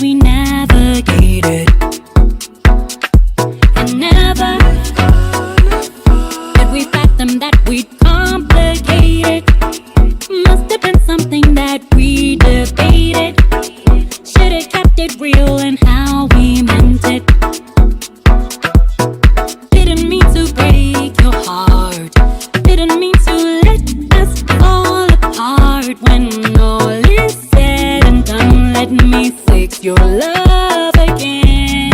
we navigated. And never did we fathom that we'd complicate it. Must have been something that we debated. Should've kept it real and how we meant it. Didn't mean to break your heart. Didn't mean to let us fall apart. When all is said and done, let me fix your love again.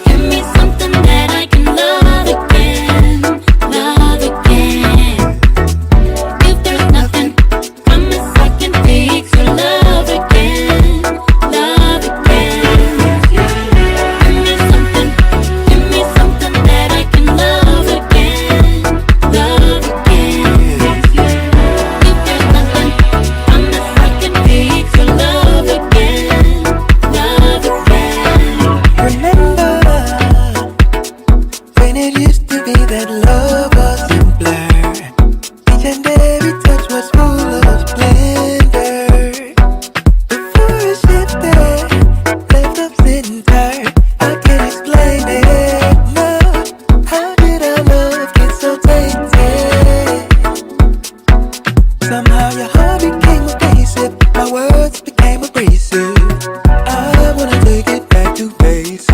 Give me something that I can love again, love again. If there's nothing, promise I can fix your love again, love again. Give me something that I can love again, love again. If there's nothing, promise I can fix your love again, love again. Remember when it used to be that love was simpler. Each and every touch was full of splendor. Before it shifted, left us sitting tired. I can't explain it. No, how did our love get so tainted? Somehow your heart became abrasive, my words became abrasive. I wanna take it back to basics.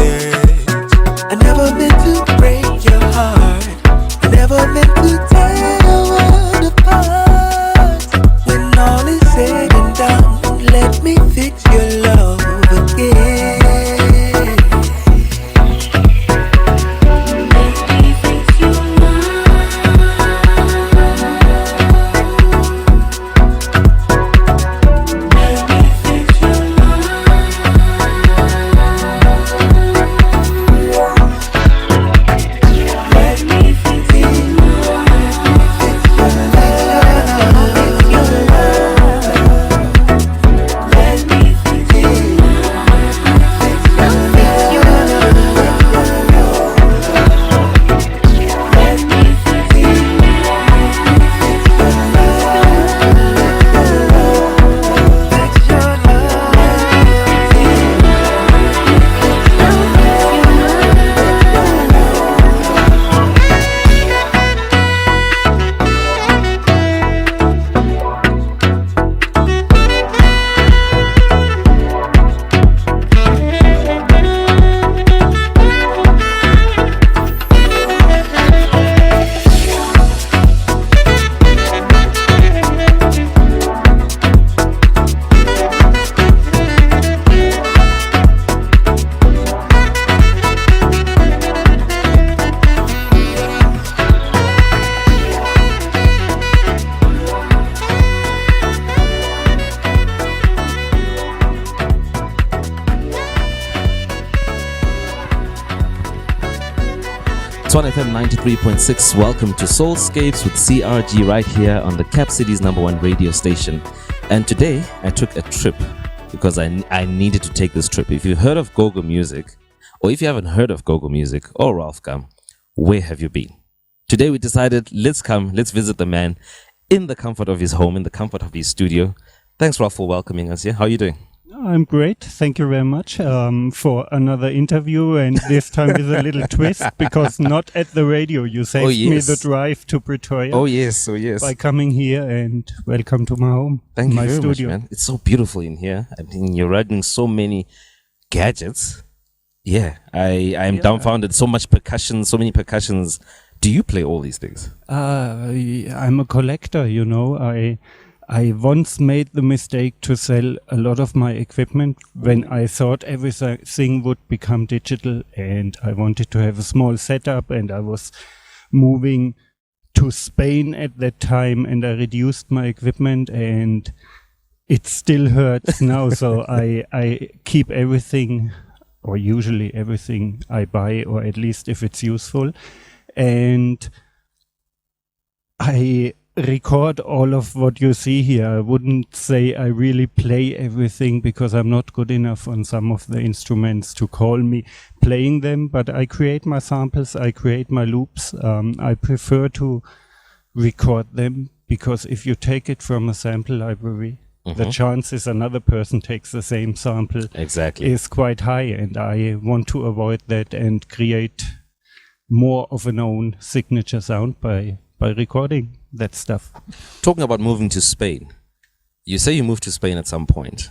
I never meant to break your heart. I never meant to tear your world apart. When all is said and done, let me fix your love again. Tshwane FM 93.6. Welcome to Soulscapes with CRG right here on the Cap City's #1 radio station. And today I took a trip because I needed to take this trip. If you've heard of go-go music, or if you haven't heard of go-go music or Ralf, where have you been? Today we decided let's visit the man in the comfort of his home, in the comfort of his studio. Thanks, Ralf, for welcoming us here. How are you doing? I'm great. Thank you very much for another interview, and this time with a little twist, because not at the radio. You saved me the drive to Pretoria. Oh yes. By coming here, and welcome to my home. Thank you my very studio. much, man. It's so beautiful in here. I mean, you're running so many gadgets. Yeah, I am dumbfounded. So much percussion, so many percussions. Do you play all these things? I'm a collector, you know. I once made the mistake to sell a lot of my equipment when I thought everything would become digital, and I wanted to have a small setup, and I was moving to Spain at that time, and I reduced my equipment, and it still hurts now. So I keep everything, or usually everything I buy, or at least if it's useful, and I record all of what you see here. I wouldn't say I really play everything, because I'm not good enough on some of the instruments to call me playing them, but I create my samples, I create my loops. I prefer to record them because if you take it from a sample library, the Mhm. chances another person takes the same sample Exactly. is quite high, and I want to avoid that and create more of an own signature sound by recording that stuff. Talking about moving to Spain, you say you moved to Spain at some point.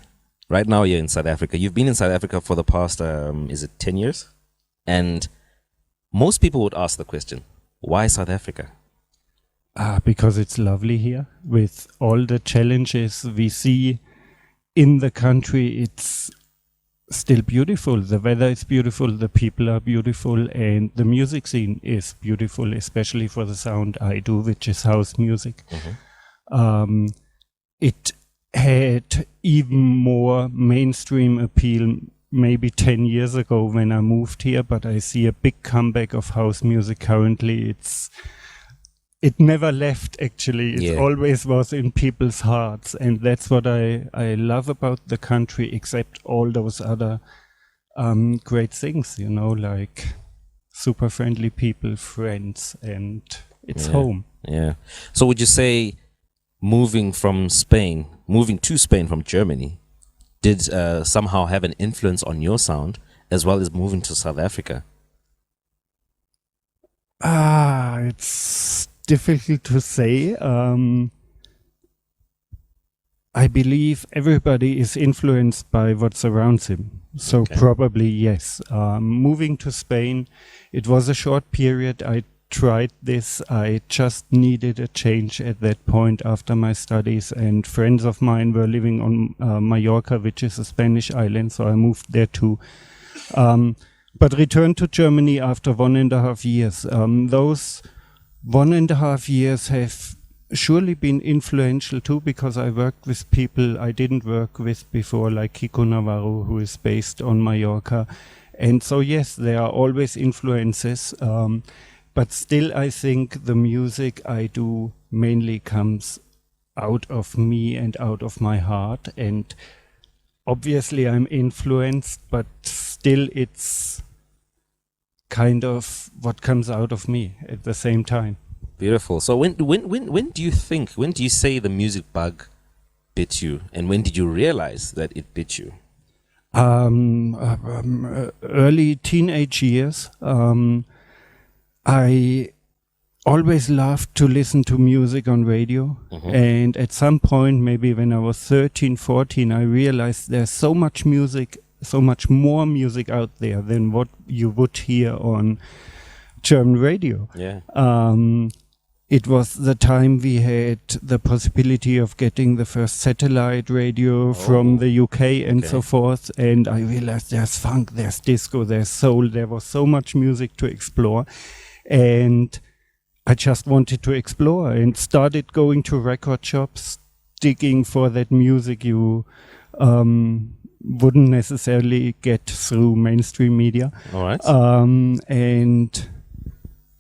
Right now you're in South Africa. You've been in South Africa for the past, is it 10 years? And most people would ask the question, why South Africa? Because it's lovely here. With all the challenges we see in the country, it's still beautiful. The weather is beautiful, the people are beautiful, and the music scene is beautiful, especially for the sound I do, which is house music. It had even more mainstream appeal maybe 10 years ago when I moved here, but I see a big comeback of house music currently. It never left, actually. It Yeah. always was in people's hearts, and that's what I love about the country, except all those other great things, you know, like super friendly people, friends, and it's Yeah. home. Yeah. So would you say moving to Spain from Germany did somehow have an influence on your sound as well as moving to South Africa? It's difficult to say. I believe everybody is influenced by what surrounds him. So Okay. probably yes. Moving to Spain, it was a short period. I tried this. I just needed a change at that point after my studies, and friends of mine were living on Mallorca, which is a Spanish island, so I moved there too. But returned to Germany after 1.5 years. Those 1.5 years have surely been influential too, because I worked with people I didn't work with before, like Kiko Navarro, who is based on Mallorca. And so yes, there are always influences, but still I think the music I do mainly comes out of me and out of my heart, and obviously I'm influenced, but still it's kind of what comes out of me at the same time. Beautiful. So when do you say the music bug bit you, and when did you realize that it bit you? Early teenage years. I always loved to listen to music on radio. And at some point, maybe when I was 13, 14, I realized there's so much music, so much more music out there than what you would hear on German radio. Yeah. It was the time we had the possibility of getting the first satellite radio from the UK and so forth. And I realized there's funk, there's disco, there's soul. There was so much music to explore. And I just wanted to explore and started going to record shops, digging for that music you wouldn't necessarily get through mainstream media. All right. And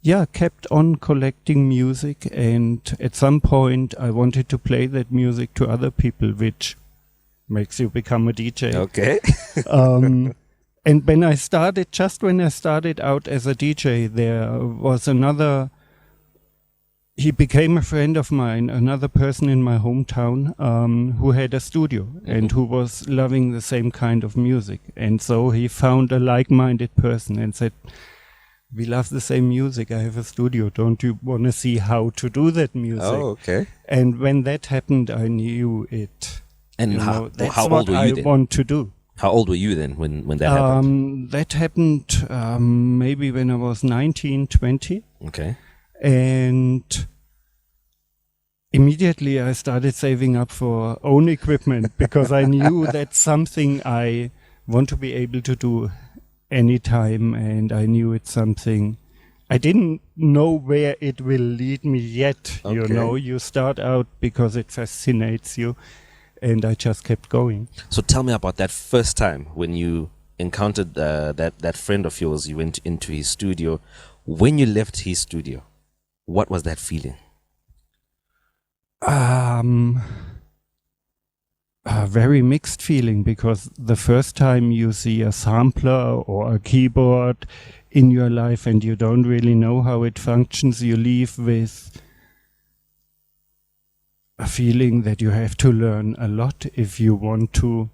yeah, kept on collecting music, and at some point I wanted to play that music to other people, which makes you become a DJ. Okay. And when I started out as a DJ, there was he became a friend of mine, another person in my hometown, who had a studio and who was loving the same kind of music. And so he found a like-minded person and said, "We love the same music. I have a studio. Don't you want to see how to do that music?" Oh, okay. And when that happened, I knew it. And you how, know, that's how what old were I you then? want to do. How old were you then when that happened? That happened maybe when I was 19, 20. Okay. And immediately I started saving up for own equipment because I knew that's something I want to be able to do anytime, and I knew it's something I didn't know where it will lead me yet. You Okay. know, you start out because it fascinates you, and I just kept going. So tell me about that first time when you encountered that friend of yours. You went into his studio. When you left his studio, what was that feeling? A very mixed feeling, because the first time you see a sampler or a keyboard in your life and you don't really know how it functions, you leave with a feeling that you have to learn a lot if you want to,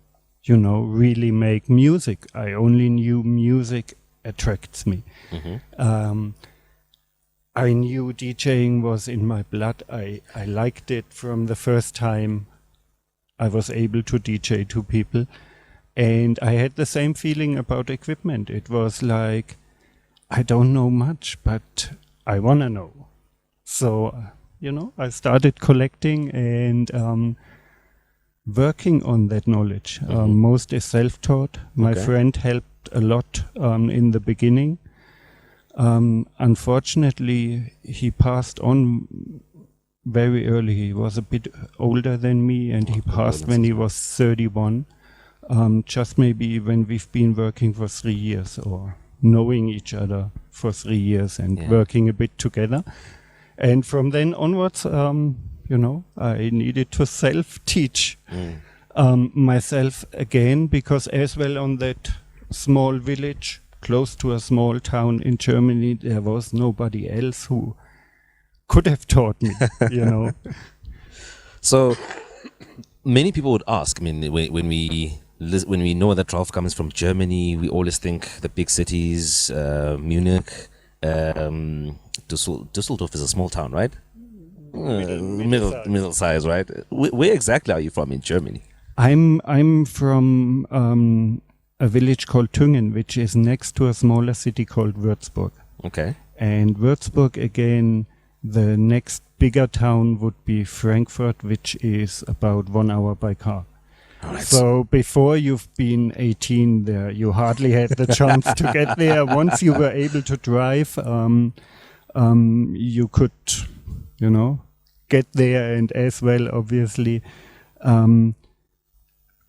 really make music. I only knew music attracts me. I knew DJing was in my blood. I liked it from the first time I was able to DJ to people. And I had the same feeling about equipment. It was like, I don't know much, but I want to know. So, I started collecting and working on that knowledge. Most is self-taught. My friend helped a lot in the beginning. Unfortunately, he passed on very early. He was a bit older than me, and he passed when he was 31. Just maybe when we've been working for 3 years or knowing each other for 3 years and working a bit together. And from then onwards, I needed to self-teach myself again, because as well on that small village close to a small town in Germany, there was nobody else who could have taught me, So many people would ask, when we know that Ralf comes from Germany, we always think the big cities, Munich, Düsseldorf is a small town, right? Middle size, right? Where exactly are you from in Germany? I'm from a village called Thüngen, which is next to a smaller city called Würzburg. Okay. And Würzburg, again, the next bigger town would be Frankfurt, which is about 1 hour by car. Right. So before you've been 18 there, you hardly had the chance to get there. Once you were able to drive, you could, get there. And as well, obviously,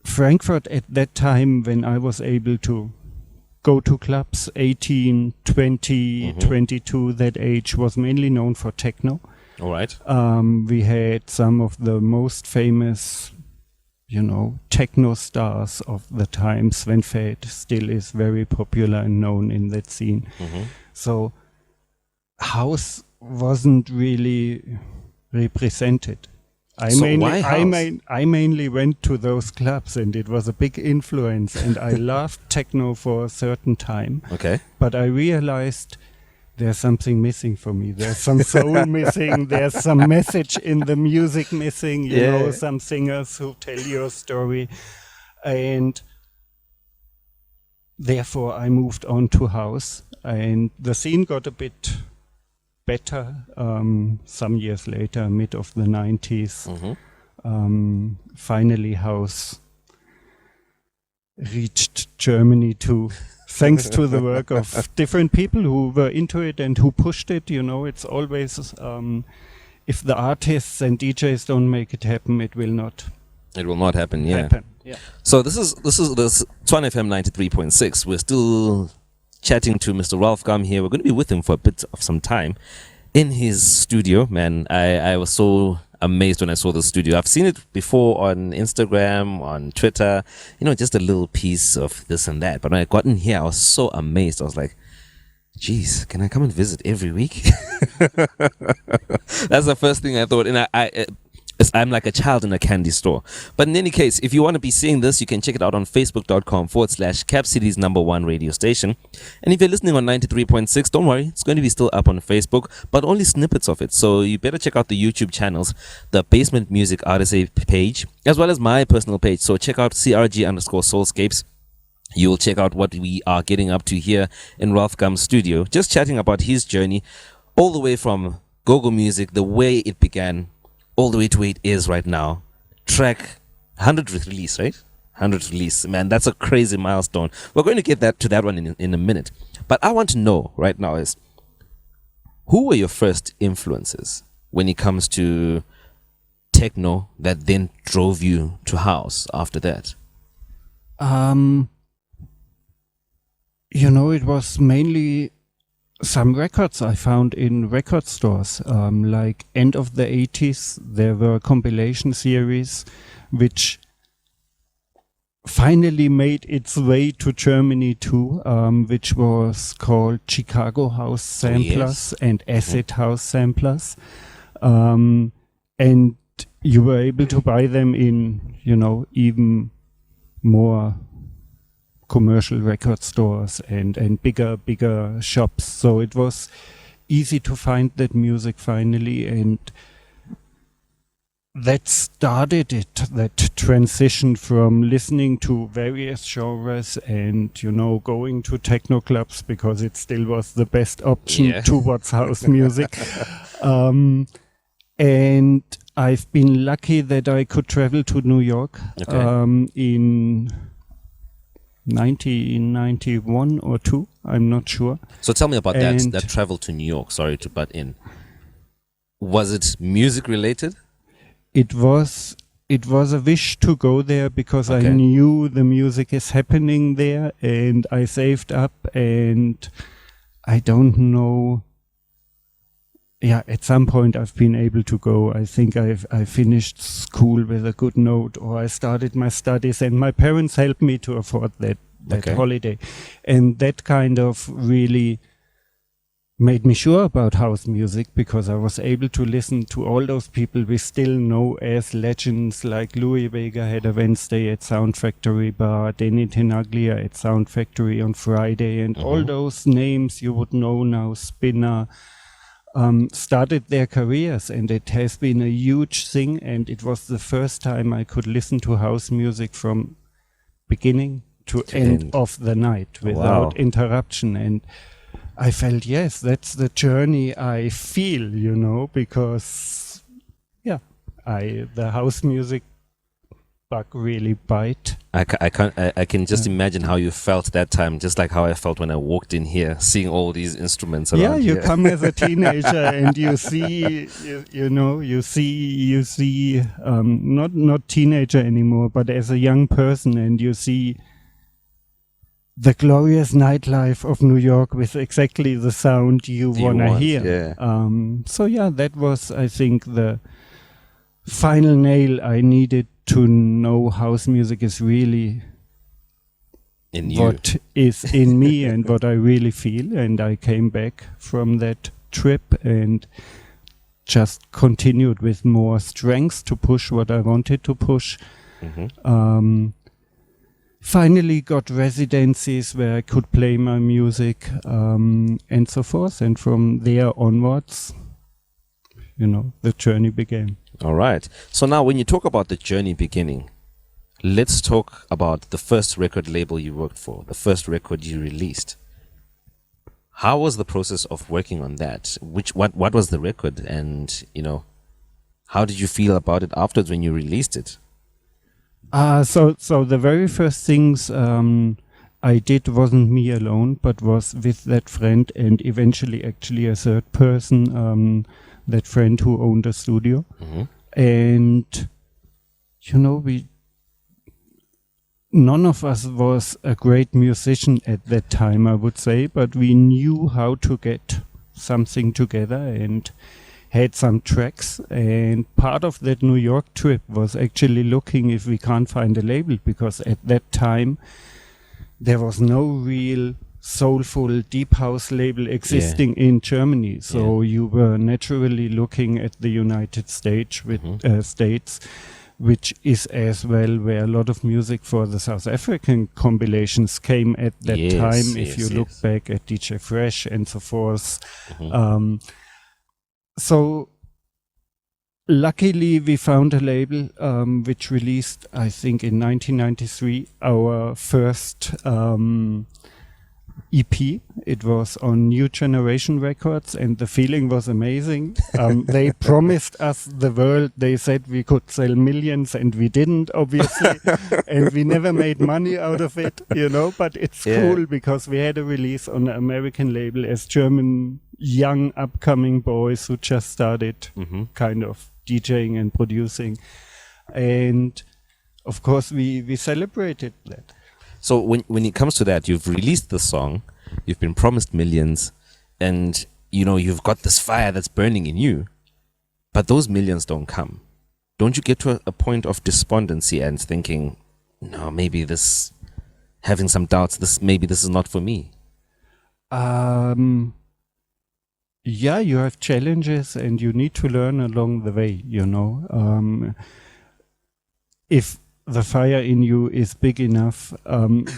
Frankfurt at that time, when I was able to go to clubs, 18, 20, 22, that age, was mainly known for techno. All right. We had some of the most famous, techno stars of the time. Sven Feth still is very popular and known in that scene. So house wasn't really represented. I mainly went to those clubs, and it was a big influence, and I loved techno for a certain time. Okay. But I realized there's something missing for me. There's some soul missing. There's some message in the music missing. You know, some singers who tell you a story. And therefore I moved on to house, and the scene got a bit better some years later, mid of the 90s. Finally house reached Germany too, thanks to the work of different people who were into it and who pushed it. It's always if the artists and DJs don't make it happen, it will not happen. happen. So this is Tshwane FM 93.6. We're still chatting to Mr. Ralf Gum here. We're going to be with him for a bit of some time in his studio. Man, I was so amazed when I saw the studio. I've seen it before on Instagram, on Twitter, just a little piece of this and that. But when I got in here, I was so amazed. I was like, geez, can I come and visit every week? That's the first thing I thought. And I'm like a child in a candy store. But in any case, if you want to be seeing this, you can check it out on facebook.com/Cap City's #1 radio station. And if you're listening on 93.6, don't worry, it's going to be still up on Facebook, but only snippets of it. So you better check out the YouTube channels, the Basement Music RSA page, as well as my personal page. So check out CRG_Soulscapes. You'll check out what we are getting up to here in Ralf Gum's studio, just chatting about his journey all the way from go-go music, the way it began, all the way to where it is right now. Track 100 release, right? 100 release. Man, that's a crazy milestone. We're going to get to that one in a minute. But I want to know right now is, who were your first influences when it comes to techno that then drove you to house after that? It was mainly some records I found in record stores. Like end of the 80s, there were compilation series which finally made its way to Germany too, which was called Chicago House Samplers and Acid House Samplers. And you were able to buy them in, even more commercial record stores and bigger shops. So it was easy to find that music finally, and that started it, that transition from listening to various genres and, going to techno clubs because it still was the best option towards house music. And I've been lucky that I could travel to New York in 1991 or 2, I'm not sure. So tell me about that travel to New York. Sorry to butt in. Was it music related? It was a wish to go there because I knew the music is happening there, and I saved up, and I don't know. Yeah, at some point I've been able to go. I think I finished school with a good note, or I started my studies, and my parents helped me to afford that holiday. And that kind of really made me sure about house music, because I was able to listen to all those people we still know as legends, like Louis Vega had a Wednesday at Sound Factory Bar, Danny Tenaglia at Sound Factory on Friday, and all those names you would know now, Spinner, started their careers, and it has been a huge thing, and it was the first time I could listen to house music from beginning to end of the night without interruption. And I felt, yes, that's the journey I feel, because, the house music bug really bite. I can just imagine how you felt that time, just like how I felt when I walked in here, seeing all these instruments around. Yeah, you come as a teenager and you see, you see, not teenager anymore, but as a young person, and you see the glorious nightlife of New York with exactly the sound you want to hear. Yeah. That was, I think, the final nail I needed to know house music is really in you. What is in me and what I really feel. And I came back from that trip and just continued with more strength to push what I wanted to push. Finally got residencies where I could play my music, and so forth. And from there onwards, the journey began. All right. So now when you talk about the journey beginning, let's talk about the first record label you worked for, the first record you released. How was the process of working on that? What was the record? And, how did you feel about it afterwards when you released it? So the very first things I did wasn't me alone, but was with that friend, and eventually actually a third person, that friend who owned a studio. And, none of us was a great musician at that time, I would say, but we knew how to get something together and had some tracks. And part of that New York trip was actually looking if we can't find a label, because at that time there was no real soulful deep house label existing in Germany. So you were naturally looking at the United States, which is as well where a lot of music for the South African compilations came at that time. If you look back at DJ Fresh and so forth. So luckily we found a label which released, I think in 1993, our first EP. It was on New Generation Records, and the feeling was amazing. They promised us the world. They said we could sell millions, and we didn't, obviously. And we never made money out of it, but it's cool because we had a release on an American label as German young upcoming boys who just started kind of DJing and producing. And of course we celebrated that. So when it comes to that, you've released the song, you've been promised millions, and you've got this fire that's burning in you, but those millions don't come. Don't you get to a point of despondency and thinking, no, maybe this, having some doubts, maybe this is not for me? Yeah, you have challenges and you need to learn along the way, you know. If the fire in you is big enough,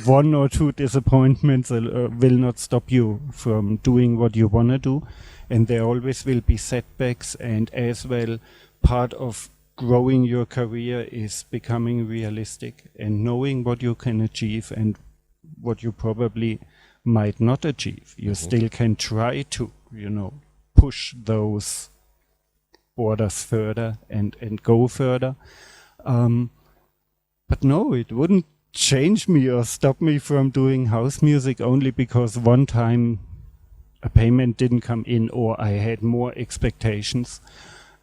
one or two disappointments will not stop you from doing what you want to do. And there always will be setbacks, and as well, part of growing your career is becoming realistic and knowing what you can achieve and what you probably might not achieve. You still can try to, you know, push those borders further and go further. But no, it wouldn't change me or stop me from doing house music only because one time a payment didn't come in or I had more expectations.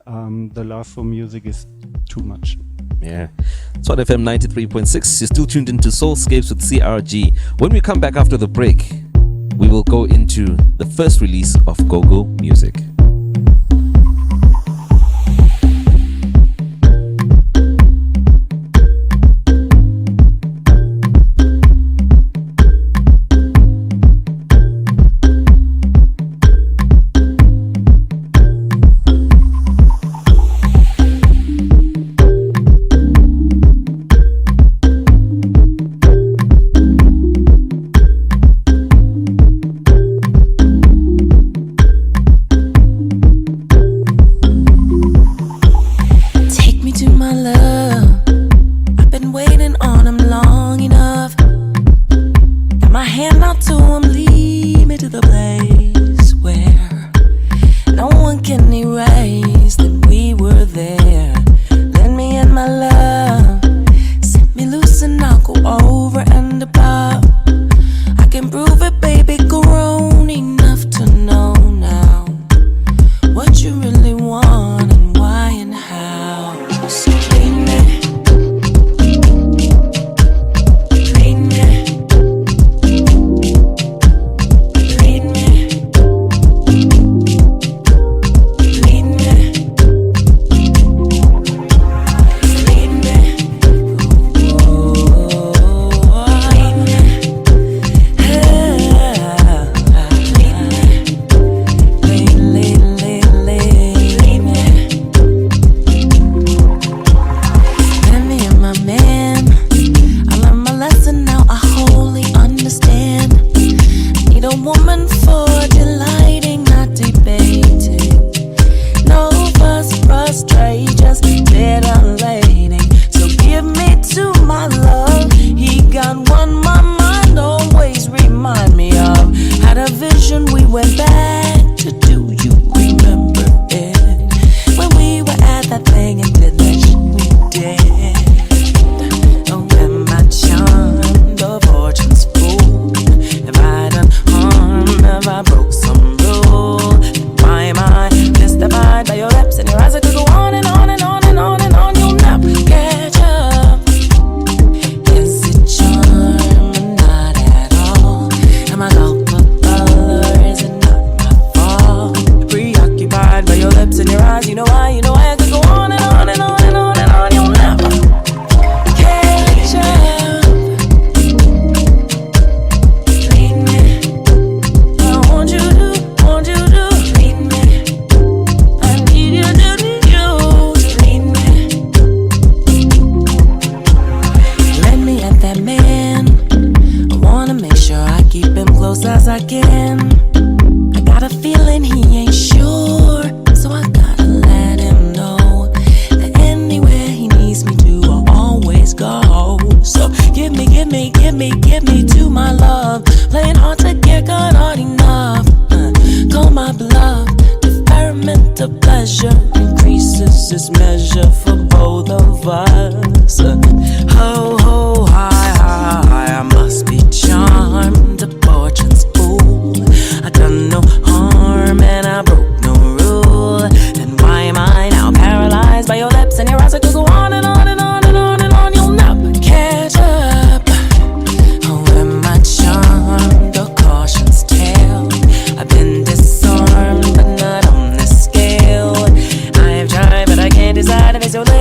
The love for music is too much. Yeah. Tshwane FM 93.6. You're still tuned into Soulscapes with CRG. When we come back after the break, we will go into the first release of Go-Go Music.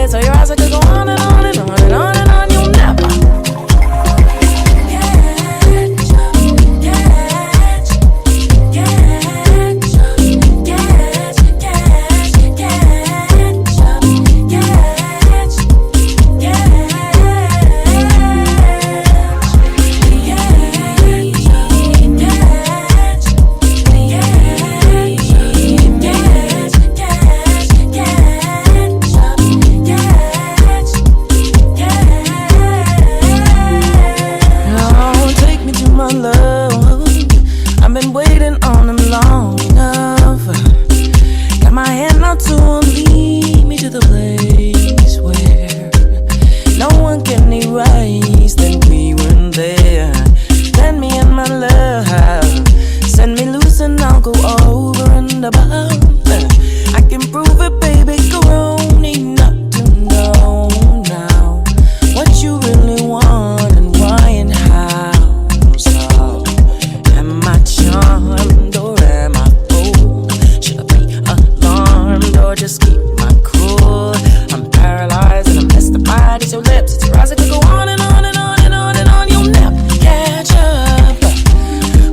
So your eyes could go on and on and on and on. place that we weren't there. Send me in my love, send me loose and I'll go over and above. I can prove it, baby, go on, ain't nothing down now. What you really want and why and how. So, am I charmed or am I bold? Should I be alarmed or just keep my cool? I'm paralyzed and I'm mystified. It's your lips, it's your eyes. I could go on and on and on and on and on. You'll never catch up.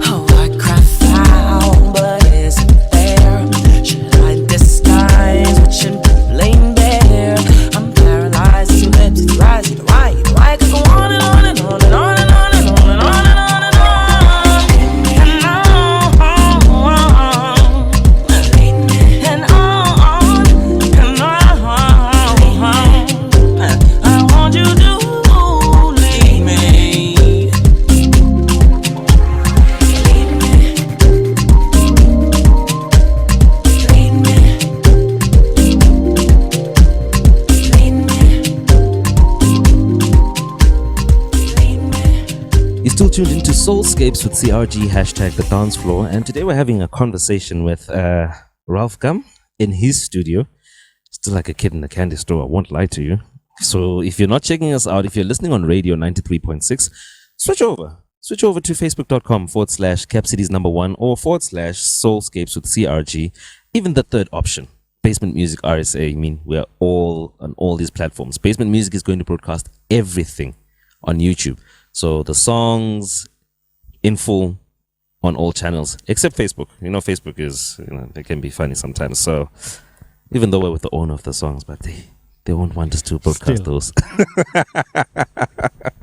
Oh, I cry foul, but is it fair? Should I disguise what should be laying bare? I'm paralyzed. It's your lips, it's your eyes. Either way, I could go on and on and on and on and on and on and on and on and on. And on and on and on. I want you to leave me. You're still tuned into Soulscapes with CRG, hashtag the dance floor. And today we're having a conversation with Ralf Gum in his studio. Still like a kid in a candy store, I won't lie to you. So if you're not checking us out, if you're listening on radio 93.6, switch over to facebook.com/CapCities1 or /Soulscapes with CRG. Even the third option, Basement Music RSA. I mean, we're all on all these platforms. Basement Music is going to broadcast everything on YouTube. So the songs in full on all channels, except Facebook. You know, Facebook is, they can be funny sometimes. So even though we're with the owner of the songs, but they won't want us to broadcast those.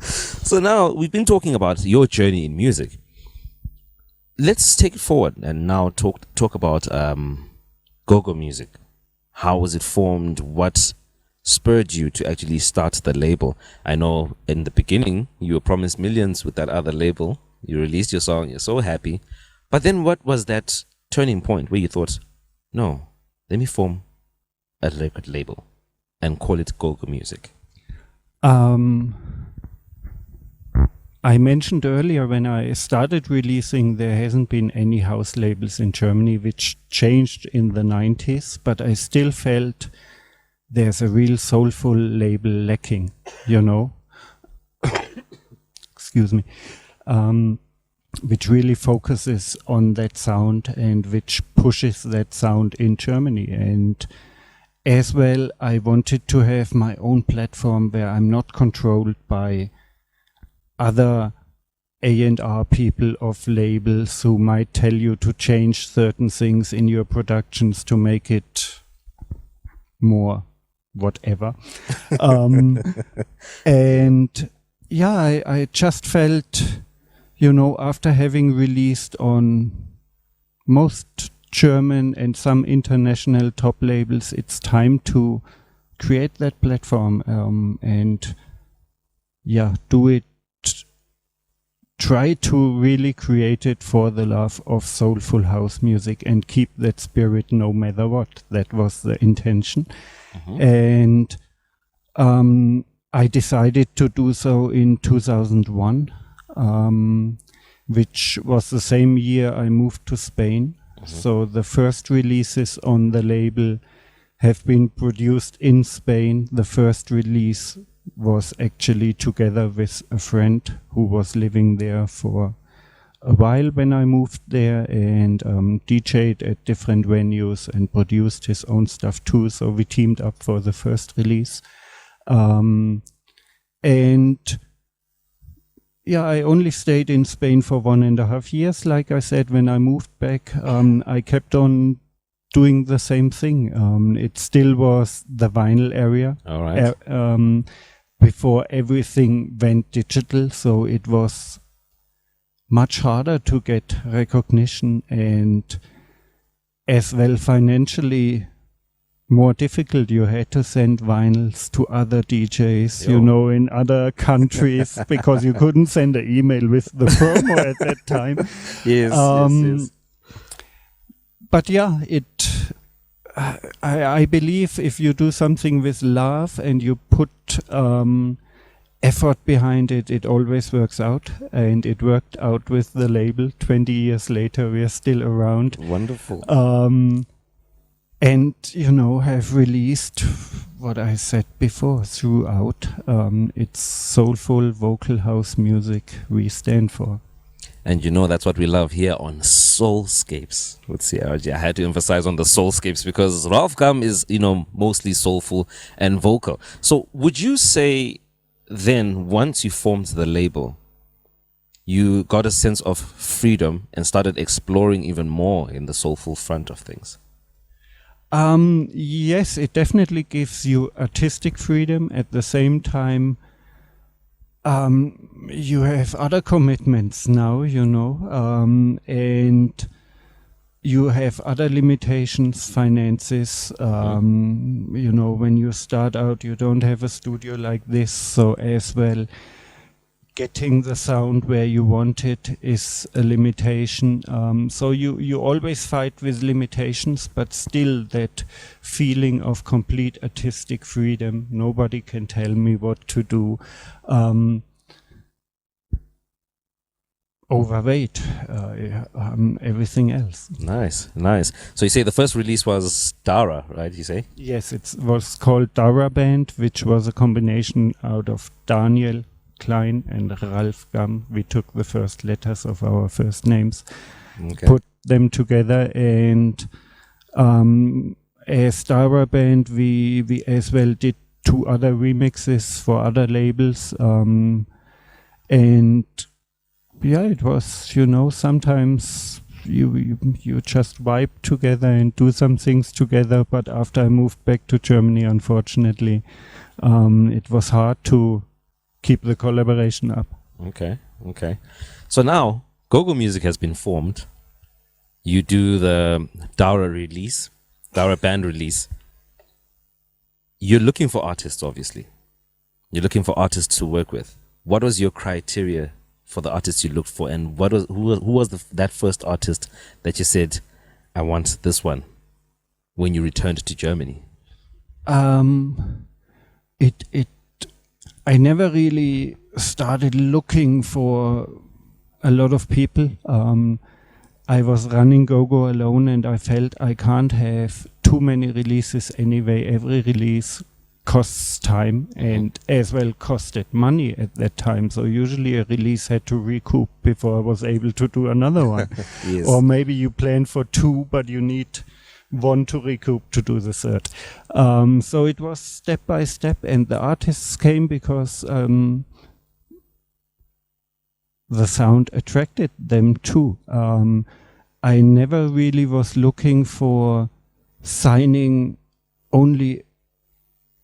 So now we've been talking about your journey in music. Let's take it forward and now talk about go-go music. How was it formed? What spurred you to actually start the label? I know in the beginning you were promised millions with that other label. You released your song, you're so happy. But then what was that turning point where you thought, no, let me form a record label and call it go-go music? I mentioned earlier when I started releasing, there hasn't been any house labels in Germany, which changed in the 90s, but I still felt there's a real soulful label lacking, excuse me, which really focuses on that sound and which pushes that sound in Germany. And as well, I wanted to have my own platform where I'm not controlled by other A&R people of labels who might tell you to change certain things in your productions to make it more whatever. And yeah, I just felt, after having released on most German and some international top labels, it's time to create that platform and do it. Try to really create it for the love of soulful house music and keep that spirit no matter what. That was the intention. And I decided to do so in 2001, which was the same year I moved to Spain. So the first releases on the label have been produced in Spain. The first release was actually together with a friend who was living there for a while when I moved there, and DJ'd at different venues and produced his own stuff too. So we teamed up for the first release. And I only stayed in Spain for 1.5 years. Like I said, when I moved back, I kept on doing the same thing. It still was the vinyl area. All right. Before everything went digital, so it was much harder to get recognition and as well financially more difficult. You had to send vinyls to other DJs, in other countries because you couldn't send an email with the promo at that time. Yes. But I believe if you do something with love and you put effort behind it, it always works out, and it worked out with the label. 20 years later, we are still around. Wonderful. And, have released what I said before throughout. It's soulful vocal house music we stand for. And that's what we love here on Soulscapes with CRG. I had to emphasize on the Soulscapes because Ralf Gum is, mostly soulful and vocal. So would you say then once you formed the label, you got a sense of freedom and started exploring even more in the soulful front of things? Yes, it definitely gives you artistic freedom. At the same time, you have other commitments now, and you have other limitations, finances. When you start out, you don't have a studio like this, so as well, getting the sound where you want it is a limitation. So you always fight with limitations, but still that feeling of complete artistic freedom. Nobody can tell me what to do. Overweight everything else. Nice. So you say the first release was Dara, right? You say? Yes, it was called Dara Band, which was a combination out of Daniel Klein and Ralf Gum. We took the first letters of our first names, put them together, and as Dara Band, we as well did 2 other remixes for other labels, and it was, sometimes you just vibe together and do some things together. But after I moved back to Germany, unfortunately, it was hard to keep the collaboration up. Okay. So now Go-Go Music has been formed. You do the Dara Band release. You're looking for artists, obviously. You're looking for artists to work with. What was your criteria for the artists you looked for, and who was that first artist that you said, I want this one, when you returned to Germany? I never really started looking for a lot of people. I was running Go-Go alone, and I felt I can't have too many releases anyway. Every release costs time and as well costed money at that time. So usually a release had to recoup before I was able to do another one. Yes. Or maybe you plan for 2, but you need 1 to recoup to do the third. So it was step by step, and the artists came because the sound attracted them too. I never really was looking for signing only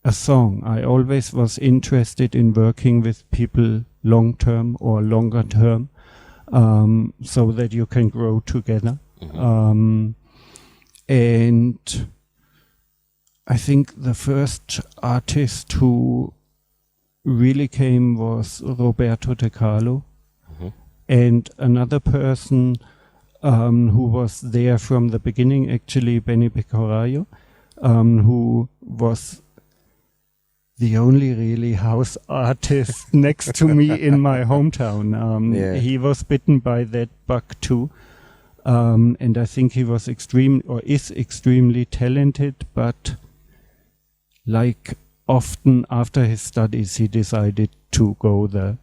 a song. I always was interested in working with people long term or longer term, so that you can grow together. And I think the first artist who really came was Roberto De Carlo, and another person who was there from the beginning, actually Benny Pecorayo, who was the only really house artist next to me in my hometown. He was bitten by that bug too. And I think he was is extremely talented, but like often after his studies, he decided to go the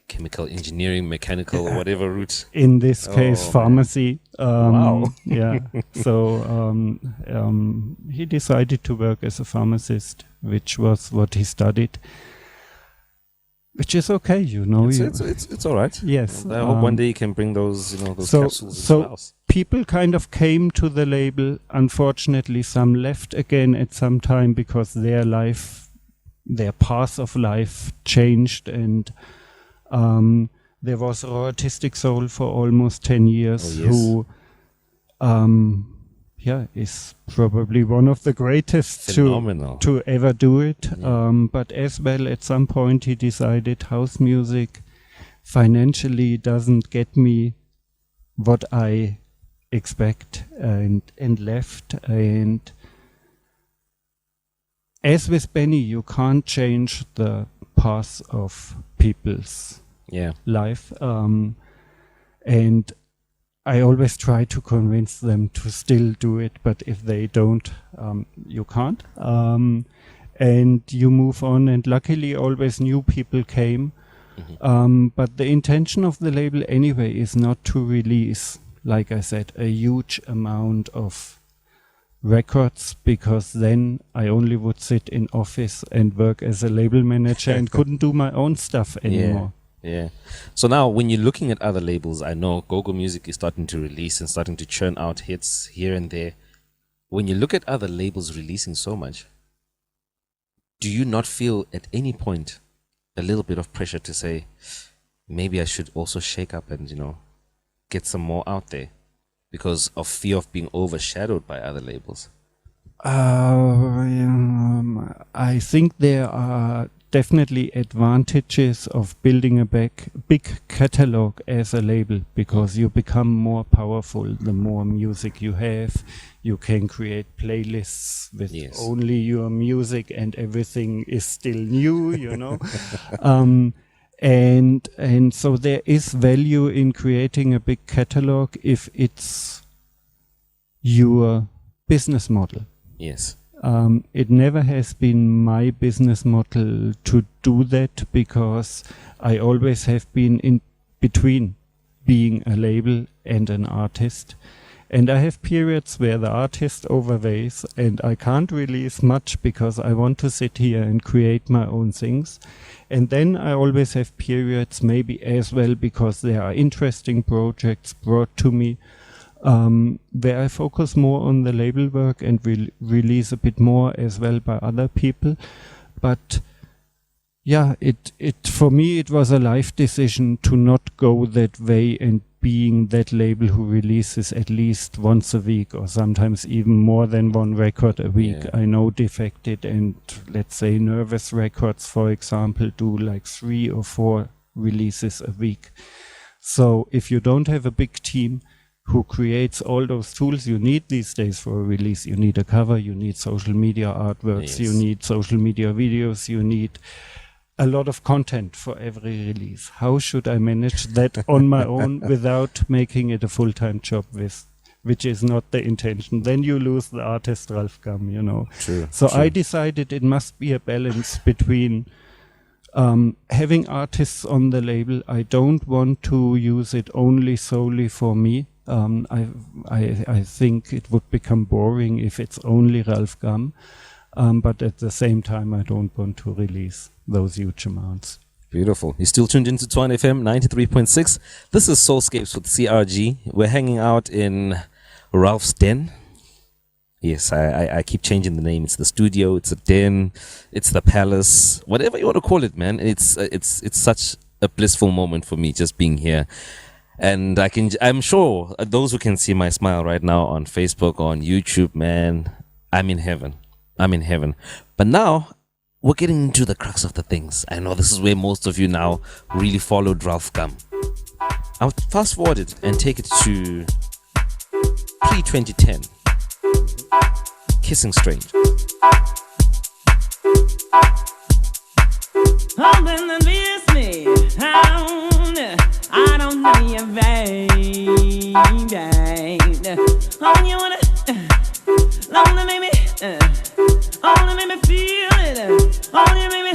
chemical engineering, mechanical, or whatever route. In this case, pharmacy. Wow. Yeah. So he decided to work as a pharmacist, which was what he studied. Which is okay, It's all right. Yes. I hope one day you can bring those, those capsules into the house. People kind of came to the label. Unfortunately, some left again at some time because their path of life changed, and there was Raw Artistic Soul for almost 10 years, who is probably one of the greatest to ever do it. But as well, at some point, he decided house music financially doesn't get me what I expect, and left. And as with Benny, you can't change the path of people's Yeah. life. And I always try to convince them to still do it, but if they don't, you can't. And you move on, and luckily always new people came. But the intention of the label anyway is not to release, like I said, a huge amount of records, because then I only would sit in office and work as a label manager and couldn't do my own stuff anymore. Yeah. So now when you're looking at other labels, I know Go-Go Music is starting to release and starting to churn out hits here and there. When you look at other labels releasing so much, do you not feel at any point a little bit of pressure to say, maybe I should also shake up and, get some more out there because of fear of being overshadowed by other labels? I think there are definitely advantages of building a big catalog as a label, because you become more powerful the more music you have. You can create playlists with only your music and everything is still new, and so there is value in creating a big catalog if it's your business model. Yes. It never has been my business model to do that, because I always have been in between being a label and an artist. And I have periods where the artist overweighs and I can't release much because I want to sit here and create my own things. And then I always have periods, maybe as well, because there are interesting projects brought to me, where I focus more on the label work and release a bit more as well by other people. But yeah, it for me it was a life decision to not go that way and being that label who releases at least once a week or sometimes even more than one record a week. Yeah. I know Defected and let's say Nervous Records, for example, do like 3 or 4 releases a week. So if you don't have a big team who creates all those tools you need these days for a release, you need a cover, you need social media artworks, you need social media videos, you need a lot of content for every release. How should I manage that on my own without making it a full-time job, which is not the intention? Then you lose the artist Ralf Gum, True. So I decided it must be a balance between having artists on the label. I don't want to use it only solely for me. I think it would become boring if it's only Ralf Gum. But at the same time, I don't want to release those huge amounts. Beautiful. You're still tuned into Tshwane FM 93.6. This is Soulscapes with CRG. We're hanging out in Ralph's den. Yes, I keep changing the name. It's the studio, it's a den, it's the palace, whatever you want to call it, man. It's such a blissful moment for me just being here. And I'm sure those who can see my smile right now on Facebook or on YouTube, man, I'm in heaven. But now we're getting into the crux of the things. I know this is where most of you now really followed Ralf Gum. I'll fast forward it and take it to pre-2010. Kissing Strange. Oh, then miss me. I don't know you, baby. Oh, you wanna lonely, baby. Only make me feel it. Only make me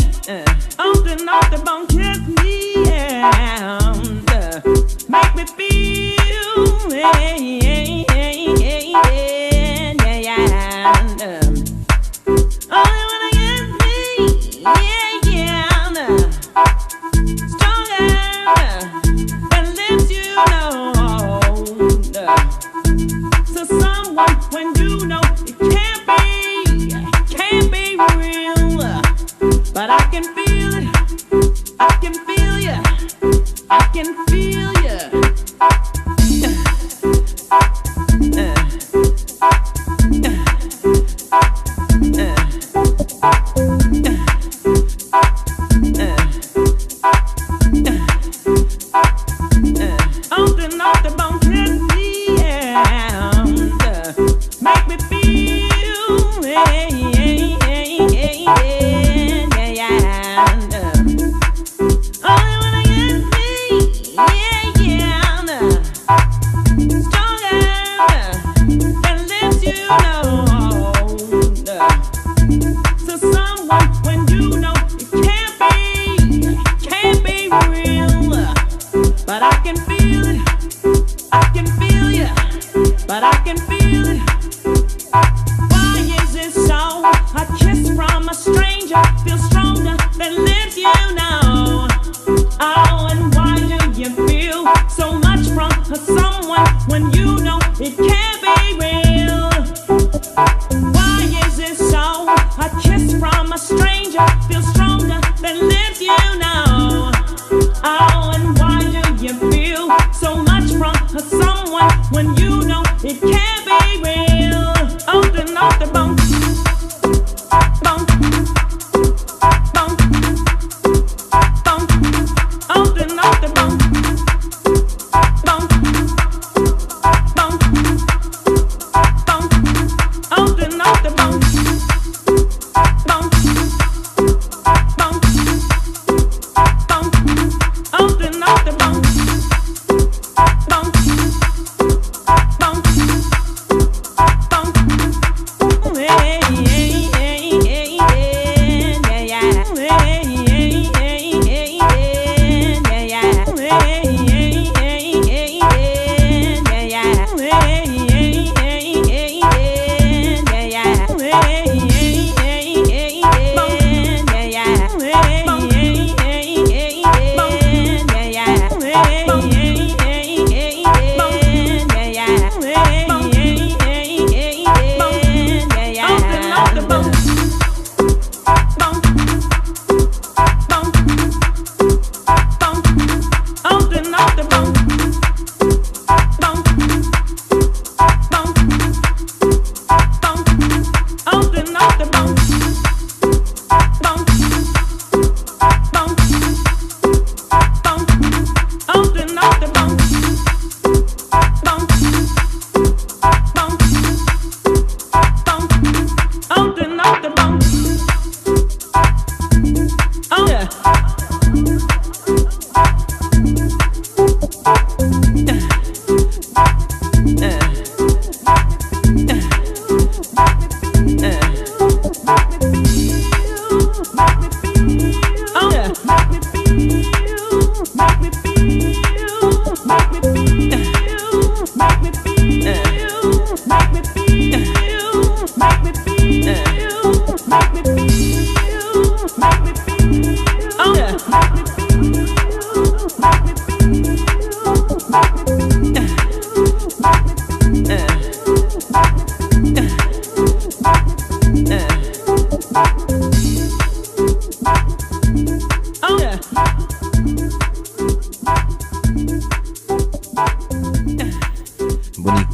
open up the bone, kiss me, yeah. Make me feel, yeah, yeah, yeah, yeah. Only when I get me, yeah, yeah.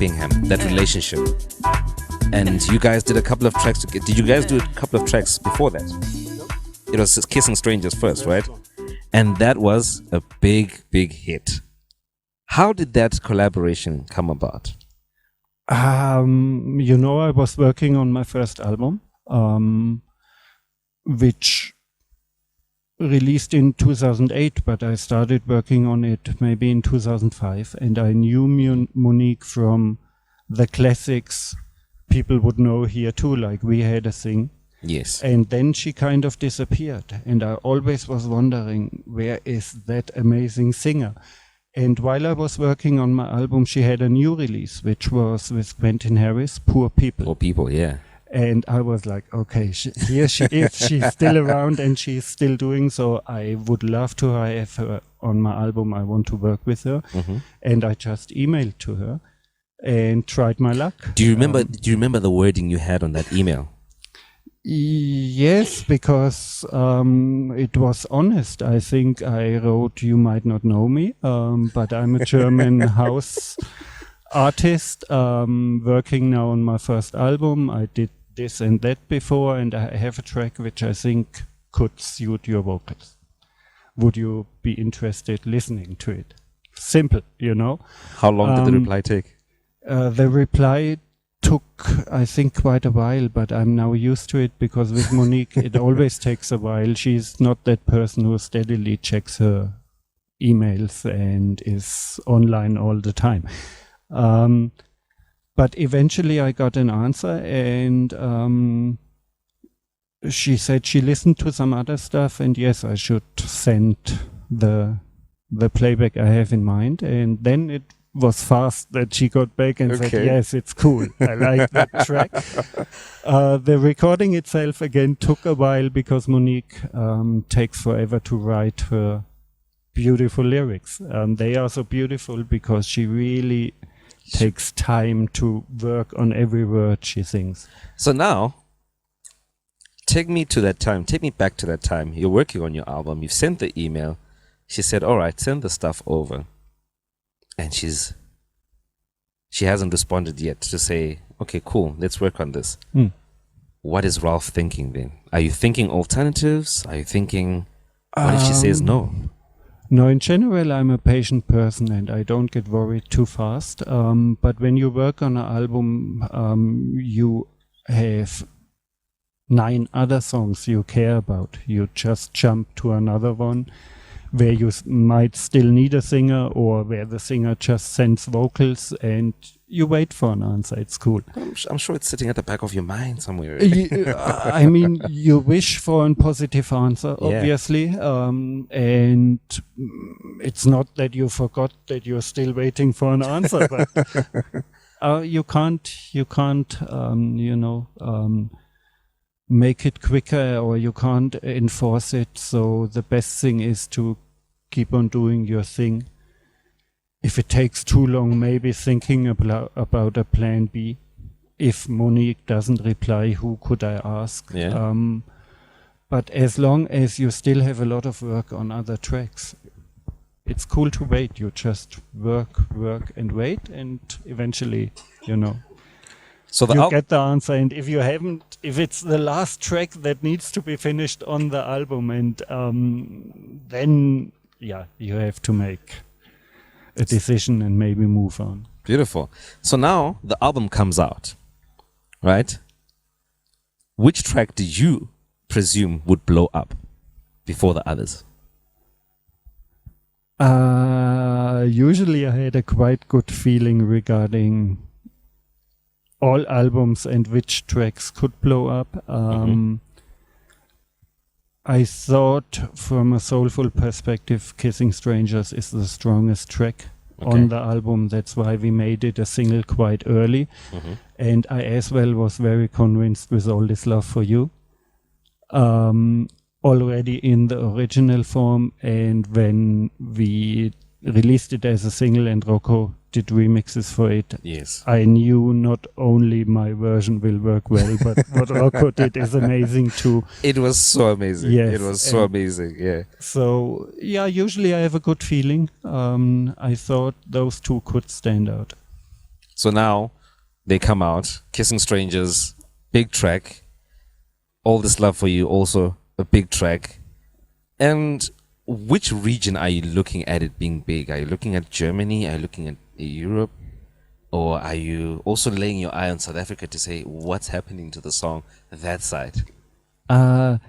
keeping him, that relationship. And you guys did a couple of tracks. Did you guys do a couple of tracks before that? It was Kissing Strangers first, right? And that was a big, big hit. How did that collaboration come about? I was working on my first album, which released in 2008, but I started working on it maybe in 2005, and I knew Monique from the classics. People would know here too, like We Had a Thing. Yes. And then she kind of disappeared, and I always was wondering, where is that amazing singer? And while I was working on my album, she had a new release, which was with Quentin Harris, Poor People. Poor People, yeah. And I was like, okay, here she is. She's still around and she's still doing so. I would love to have her on my album. I want to work with her. Mm-hmm. And I just emailed to her and tried my luck. Do you remember the wording you had on that email? Yes, because it was honest. I think I wrote, "You might not know me, but I'm a German house artist working now on my first album. I did this and that before, and I have a track which I think could suit your vocals. Would you be interested listening to it?" Simple, How long did the reply take? The reply took, I think, quite a while, but I'm now used to it, because with Monique it always takes a while. She's not that person who steadily checks her emails and is online all the time. But eventually I got an answer, and she said she listened to some other stuff, and yes, I should send the playback I have in mind. And then it was fast that she got back and said, yes, it's cool. I like that track. The recording itself, again, took a while, because Monique takes forever to write her beautiful lyrics. They are so beautiful because she really takes time to work on every word she sings. So now, take me to that time. Take me back to that time. You're working on your album. You've sent the email. She said, all right, send the stuff over. And she hasn't responded yet to say, okay, cool, let's work on this. What is Ralf thinking then? Are you thinking alternatives? Are you thinking, what if she says no? No, in general, I'm a patient person and I don't get worried too fast. But when you work on an album, you have 9 other songs you care about. You just jump to another one where you might still need a singer, or where the singer just sends vocals and you wait for an answer. It's cool. I'm sure it's sitting at the back of your mind somewhere. I mean, you wish for a positive answer, obviously. And it's not that you forgot that you're still waiting for an answer, but you can't, make it quicker, or you can't enforce it. So the best thing is to keep on doing your thing. If it takes too long, maybe thinking about a plan B. If Monique doesn't reply, who could I ask? But as long as you still have a lot of work on other tracks, it's cool to wait. You just work and wait, and eventually, So you get the answer. And if you haven't, if it's the last track that needs to be finished on the album, and then you have to make a decision and maybe move on. Beautiful. So now the album comes out, right? Which track did you presume would blow up before the others? Usually I had a quite good feeling regarding all albums and which tracks could blow up. I thought, from a soulful perspective, Kissing Strangers is the strongest track on the album. That's why we made it a single quite early. And I as well was very convinced with All This Love for You, already in the original form. And when we released it as a single and Rocco did remixes for it, I knew not only my version will work well, but what Rocco did is amazing too. It was so amazing. Yes, it was so amazing. So usually I have a good feeling. I thought those two could stand out. So now they come out, Kissing Strangers, big track. All This Love for You, also a big track. And which region are you looking at it being big? Are you looking at Germany? Are you looking at Europe? Or are you also laying your eye on South Africa to say what's happening to the song that side? The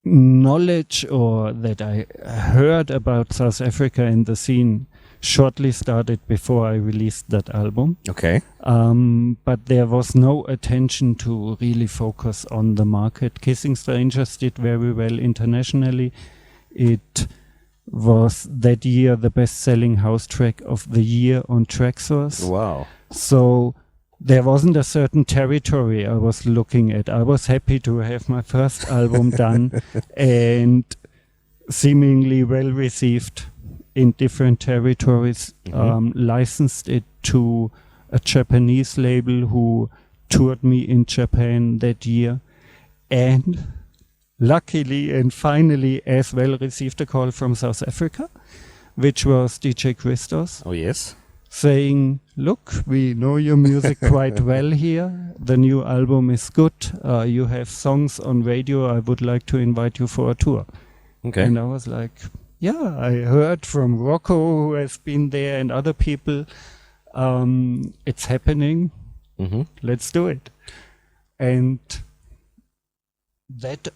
knowledge or that I heard about South Africa and the scene shortly started before I released that album. Okay. But there was no attention to really focus on the market. Kissing Strangers did very well internationally. It was that year the best-selling house track of the year on Traxsource. Wow. So there wasn't a certain territory I was looking at. I was happy to have my first album done and seemingly well received in different territories, licensed it to a Japanese label who toured me in Japan that year, and luckily and finally as well received a call from South Africa, which was DJ Christos. Oh, yes. Saying, look, we know your music quite well here. The new album is good. You have songs on radio. I would like to invite you for a tour. Okay. And I was like, yeah, I heard from Rocco, who has been there, and other people. It's happening. Let's do it. And that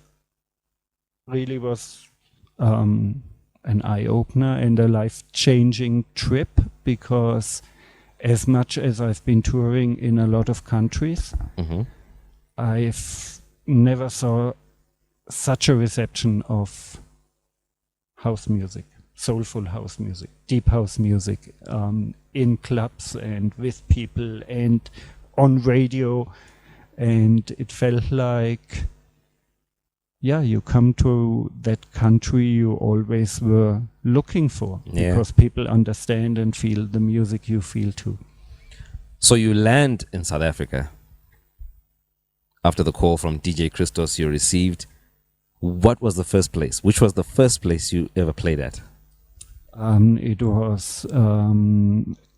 really was an eye-opener and a life-changing trip, because as much as I've been touring in a lot of countries, I've never saw such a reception of house music, soulful house music, deep house music, in clubs and with people and on radio. And it felt like, yeah, you come to that country you always were looking for, because people understand and feel the music you feel too. So you land in South Africa after the call from DJ Christos you received. What was the first place? Which was the first place you ever played at? It was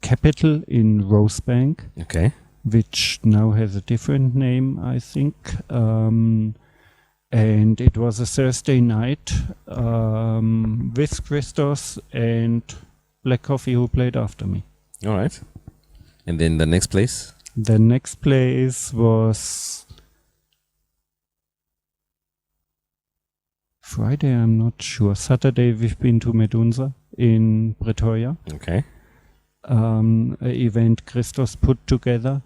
Capital in Rosebank, Okay. which now has a different name, I think. And it was a Thursday night with Christos and Black Coffee, who played after me. All right. And then the next place? The next place was Friday, I'm not sure. Saturday, we've been to Medunza in Pretoria. Okay. An event Christos put together.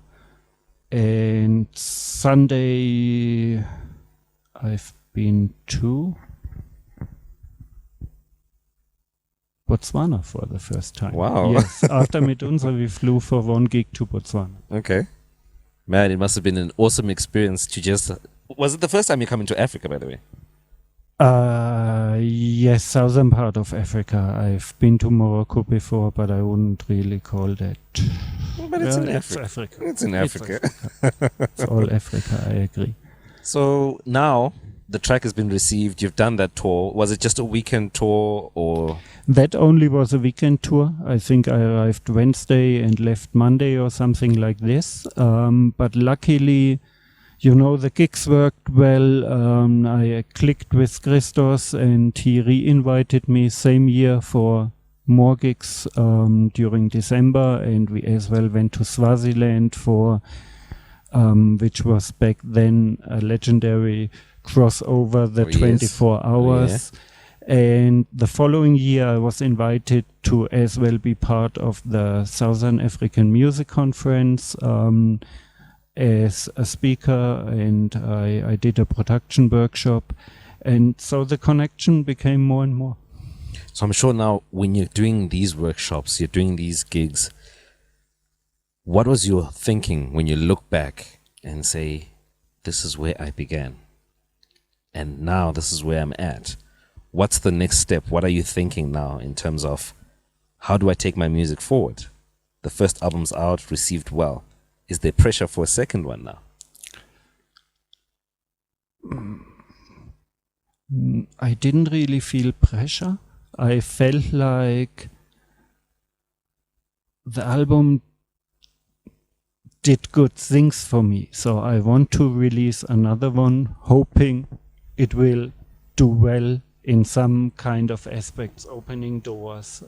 And Sunday, I've been to Botswana for the first time. Wow. Yes, after Medunza, we flew for one gig to Botswana. Okay. Man, it must have been an awesome experience to just... Was it the first time you come into Africa, by the way? Yes, southern part of Africa. I've been to Morocco before, but I wouldn't really call that. But it's in It's Africa. Africa. It's in Africa. It's all Africa, I agree. So now the track has been received. You've done that tour. Was it just a weekend tour or? That only was a weekend tour. I think I arrived Wednesday and left Monday or something like this. But luckily, you know, the gigs worked well. I clicked with Christos and he re-invited me same year for more gigs during December. And we as well went to Swaziland for, which was back then a legendary crossover, the 24 hours. And the following year I was invited to as well be part of the Southern African Music Conference as a speaker, and I did a production workshop, and so the connection became more and more. So I'm sure now when you're doing these workshops, you're doing these gigs, what was your thinking when you look back and say, this is where I began and now this is where I'm at? What's the next step? What are you thinking now in terms of how do I take my music forward? The first album's out, received well. Is there pressure for a second one now? I didn't really feel pressure. I felt like the album did good things for me. So I want to release another one, hoping it will do well in some kind of aspects, opening doors,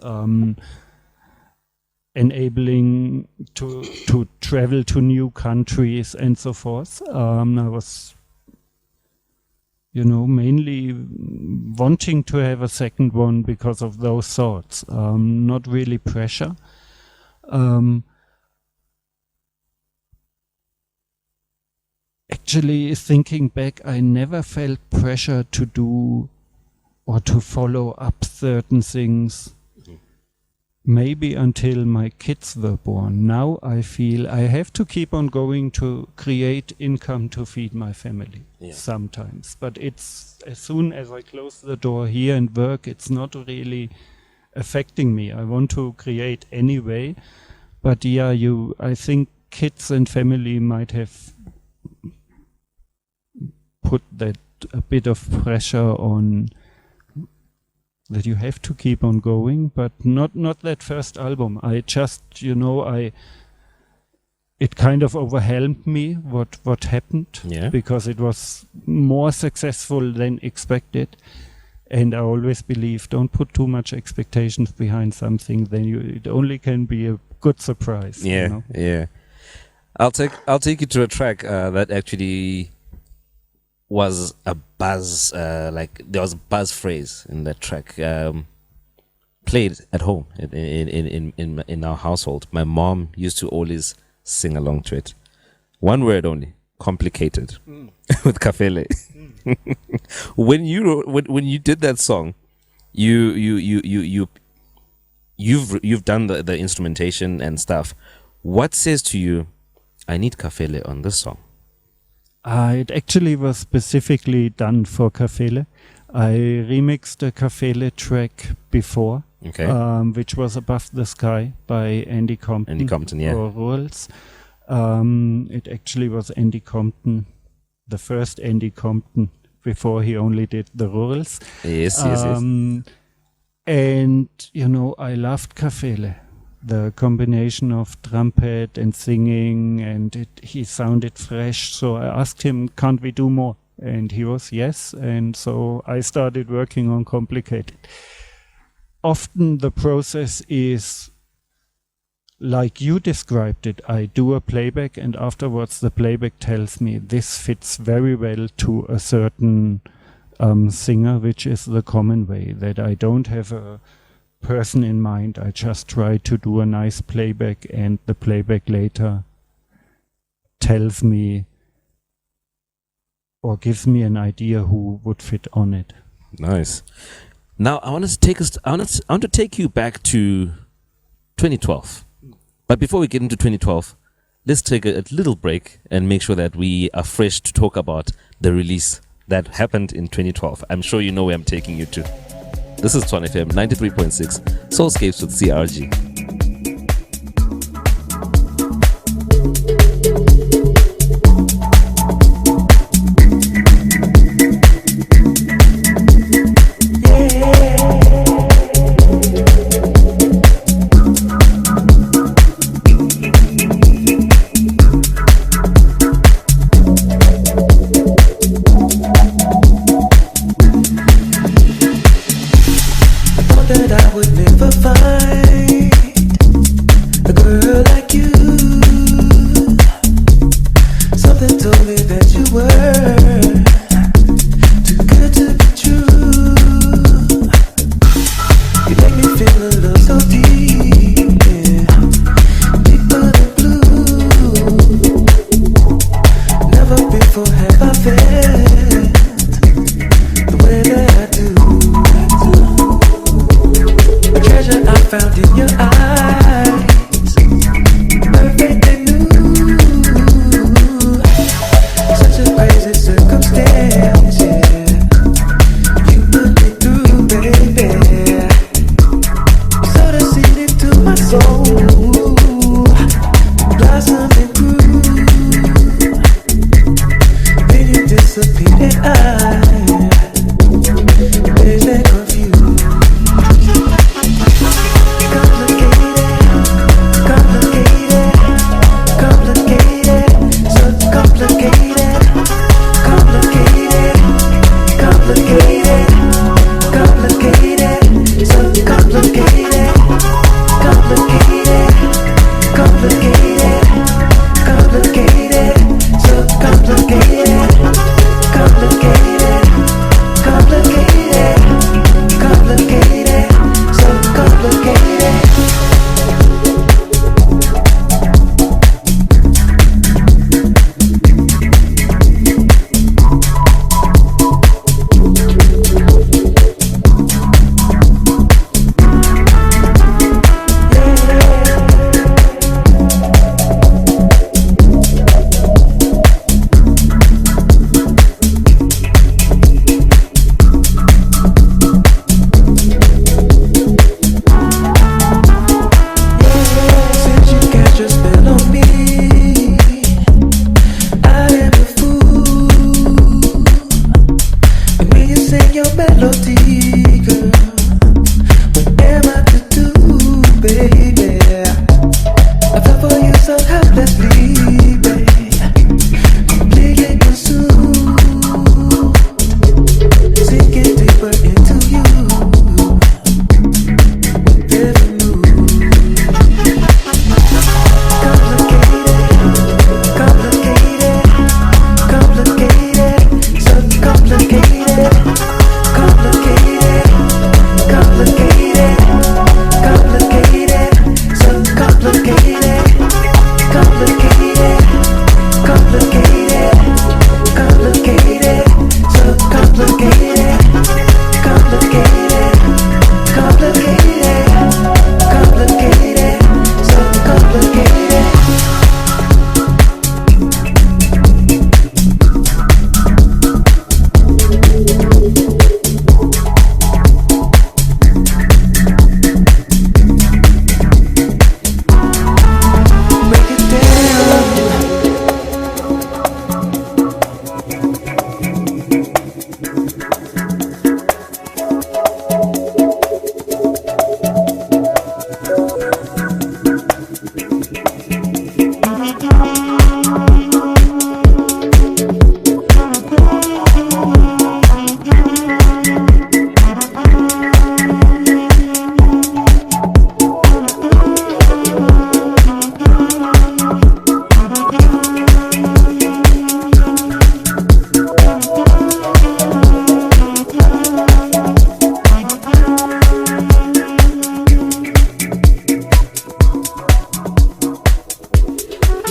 enabling to travel to new countries and so forth. I was, mainly wanting to have a second one because of those thoughts, not really pressure. Actually, thinking back, I never felt pressure to do or to follow up certain things. Maybe until my kids were born. Now I feel I have to keep on going to create income to feed my family sometimes. But it's as soon as I close the door here and work, it's not really affecting me. I want to create anyway. But I think kids and family might have put that a bit of pressure on, that you have to keep on going, but not that first album. I just, it kind of overwhelmed me what happened, because it was more successful than expected. And I always believe, don't put too much expectations behind something, then it only can be a good surprise. Yeah. I'll take you to a track that actually was a buzz, there was a buzz phrase in that track, played at home in our household. My mom used to always sing along to it. One word only, complicated, with Kafele. When you did that song, you've done the instrumentation and stuff. What says to you, I need Kafele on this song? It actually was specifically done for Kafele. I remixed the Kafele track before, which was Above the Sky by Andy Compton. Or Rules. It actually was Andy Compton, the first Andy Compton, before he only did the Rules. Yes. And, I loved Kafele. The combination of trumpet and singing, and he sounded fresh. So I asked him, can't we do more? And he was yes. And so I started working on Complicated. Often the process is like you described it. I do a playback, and afterwards the playback tells me this fits very well to a certain singer, which is the common way, that I don't have a person in mind. I just try to do a nice playback, and the playback later tells me or gives me an idea who would fit on it. Nice. Now I want to take you back to 2012. But before we get into 2012, let's take a little break and make sure that we are fresh to talk about the release that happened in 2012. I'm sure you know where I'm taking you to. This is Tshwane FM 93.6, Soulscapes with CRG. That I would never find a girl like you. Something told me that you were too good to be true. You make me feel a love so deep, deeper than blue. Never before have I felt the way that I do. Treasure I found in your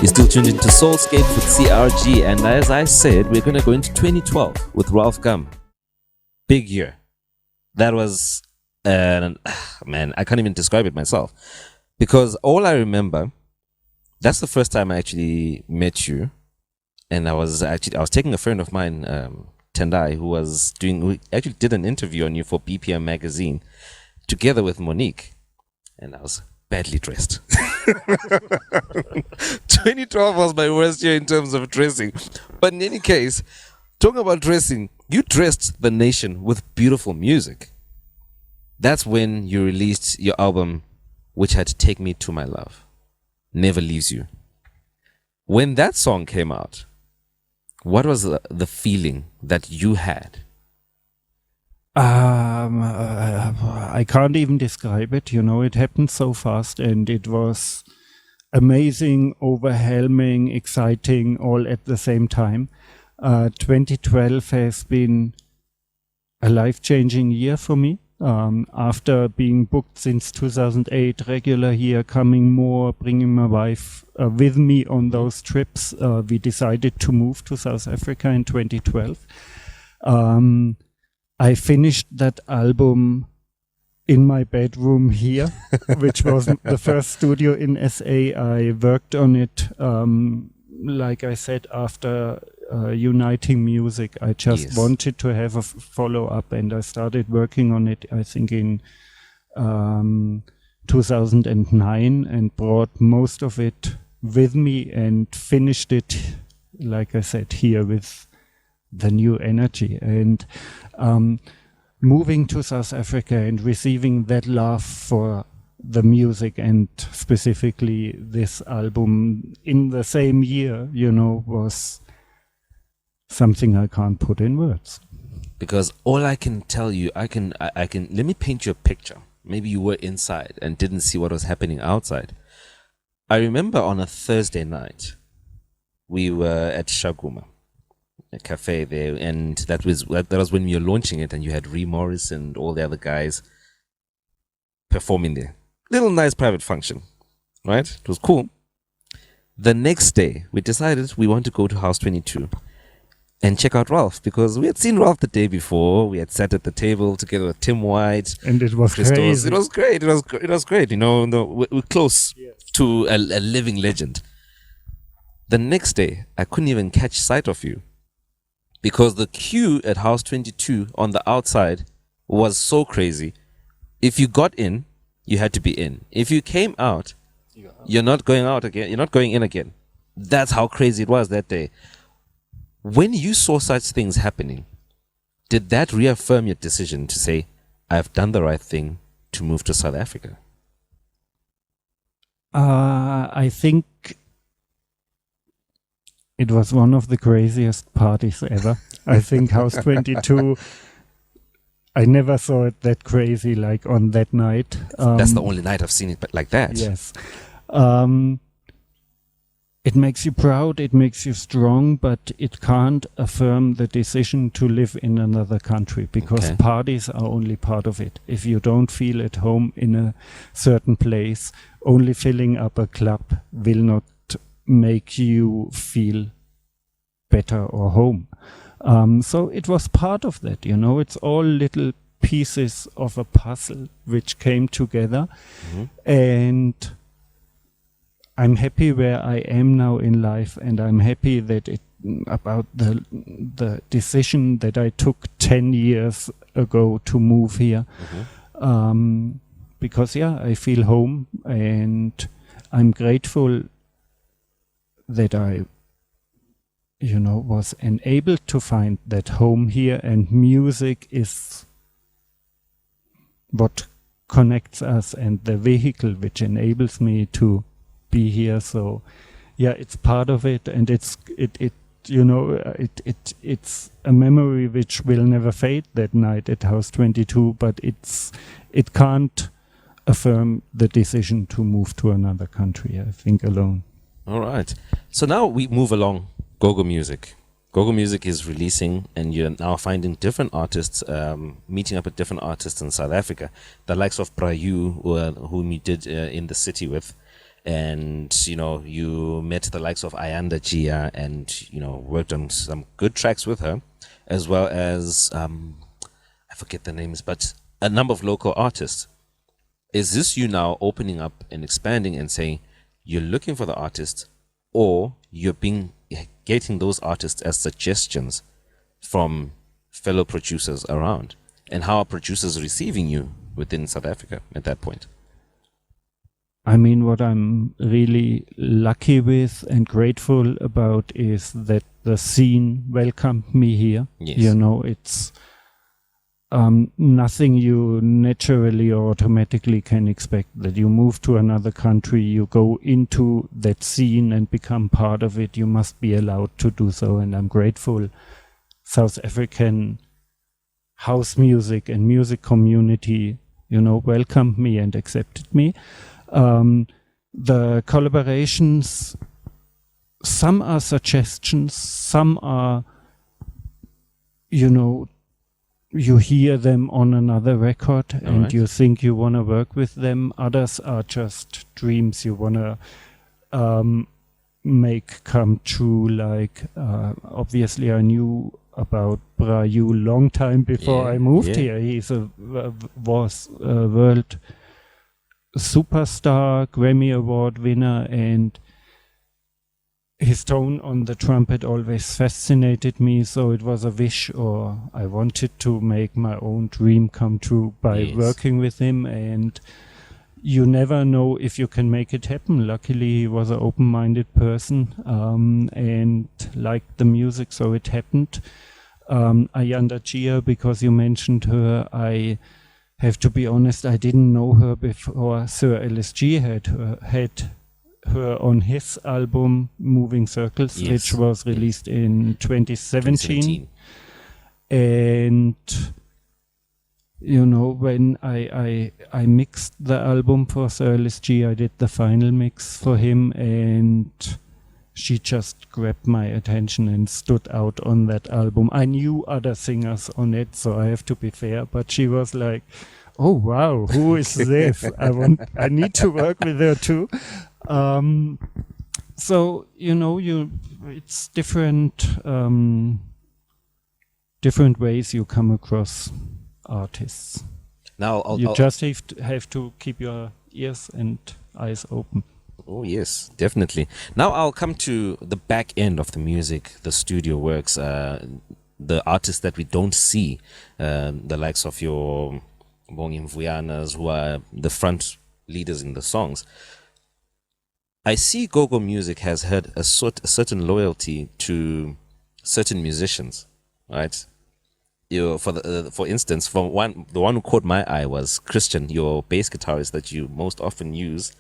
You're still tuned into Soulscapes with CRG, and as I said, we're going to go into 2012 with Ralf Gum. Big year. That was, man, I can't even describe it myself. Because all I remember, that's the first time I actually met you. And I was taking a friend of mine, Tendai, who actually did an interview on you for BPM magazine, together with Monique. And I was badly dressed. 2012 was my worst year in terms of dressing. But in any case, talking about dressing, you dressed the nation with beautiful music. That's when you released your album, which had Take Me to My Love, Never Leaves You. When that song came out, what was the feeling that you had? I can't even describe it. It happened so fast, and it was amazing, overwhelming, exciting, all at the same time. 2012 has been a life-changing year for me. After being booked since 2008, regular here, coming more, bringing my wife with me on those trips, we decided to move to South Africa in 2012. I finished that album in my bedroom here, which was the first studio in SA. I worked on it, like I said, after Uniting Music. I just wanted to have a follow-up, and I started working on it, I think, in 2009, and brought most of it with me and finished it, like I said, here with the new energy. And moving to South Africa and receiving that love for the music, and specifically this album in the same year, was something I can't put in words. Because all I can tell you, I can let me paint you a picture. Maybe you were inside and didn't see what was happening outside. I remember on a Thursday night, we were at Shaguma, a cafe there, and that was when we were launching it, and you had Ree Morris and all the other guys performing there. Little nice private function, right? It was cool. The next day, we decided we want to go to House 22 and check out Ralf, because we had seen Ralf the day before. We had sat at the table together with Tim White, and it was crazy. It was great. It was great. We're close to a living legend. The next day, I couldn't even catch sight of you, because the queue at House 22 on the outside was so crazy. If you got in, you had to be in. If you came out, you're not going out again. You're not going in again. That's how crazy it was that day. When you saw such things happening, did that reaffirm your decision to say, I've done the right thing to move to South Africa? I think it was one of the craziest parties ever. I think House 22, I never saw it that crazy like on that night. That's the only night I've seen it like that. Yes. It makes you proud, it makes you strong, but it can't affirm the decision to live in another country, because parties are only part of it. If you don't feel at home in a certain place, only filling up a club will not make you feel better or home. So it was part of that, it's all little pieces of a puzzle which came together. And I'm happy where I am now in life, and I'm happy that about the decision that I took 10 years ago to move here. Because I feel home, and I'm grateful that I was enabled to find that home here, and music is what connects us and the vehicle which enables me to be here. So it's part of it, and it's a memory which will never fade, that night at House 22, but it can't affirm the decision to move to another country, I think, alone. All right. So now we move along. Gogo Music. Gogo Music is releasing, and you're now finding different artists, meeting up with different artists in South Africa, the likes of Brayu, whom you did In the City with. and you met the likes of Ayanda Gia, and worked on some good tracks with her, as well as I forget the names, but a number of local artists. Is this you now opening up and expanding and saying you're looking for the artist, or you're getting those artists as suggestions from fellow producers around? And how are producers receiving you within South Africa at that point? I mean, what I'm really lucky with and grateful about is that the scene welcomed me here. Yes. It's nothing you naturally or automatically can expect. That you move to another country, you go into that scene and become part of it. You must be allowed to do so, and I'm grateful. South African house music and music community, welcomed me and accepted me. The collaborations, some are suggestions, some are, you hear them on another record and you think you want to work with them. Others are just dreams you want to make come true. Like, obviously I knew about Brayu long time before I moved here. He's was a world superstar, Grammy Award winner, and his tone on the trumpet always fascinated me. So it was a wish, or I wanted to make my own dream come true by working with him. And you never know if you can make it happen. Luckily, he was an open-minded person and liked the music, so it happened. Ayanda Gia, because you mentioned her, I have to be honest, I didn't know her before Sir LSG had her on his album Moving Circles, which was released in 2017. And when I mixed the album for Sir LSG, I did the final mix for him, and she just grabbed my attention and stood out on that album. I knew other singers on it, so I have to be fair, but she was like, oh wow, who is this? I need to work with her too. So it's different ways you come across artists. Now you just have to keep your ears and eyes open. Oh yes, definitely. Now I'll come to the back end of the music, the studio works, the artists that we don't see, the likes of your Bongi Mvuyanas, who are the front leaders in the songs. I see go-go music has had a certain loyalty to certain musicians, right? For instance, the one who caught my eye was Christian, your bass guitarist that you most often use.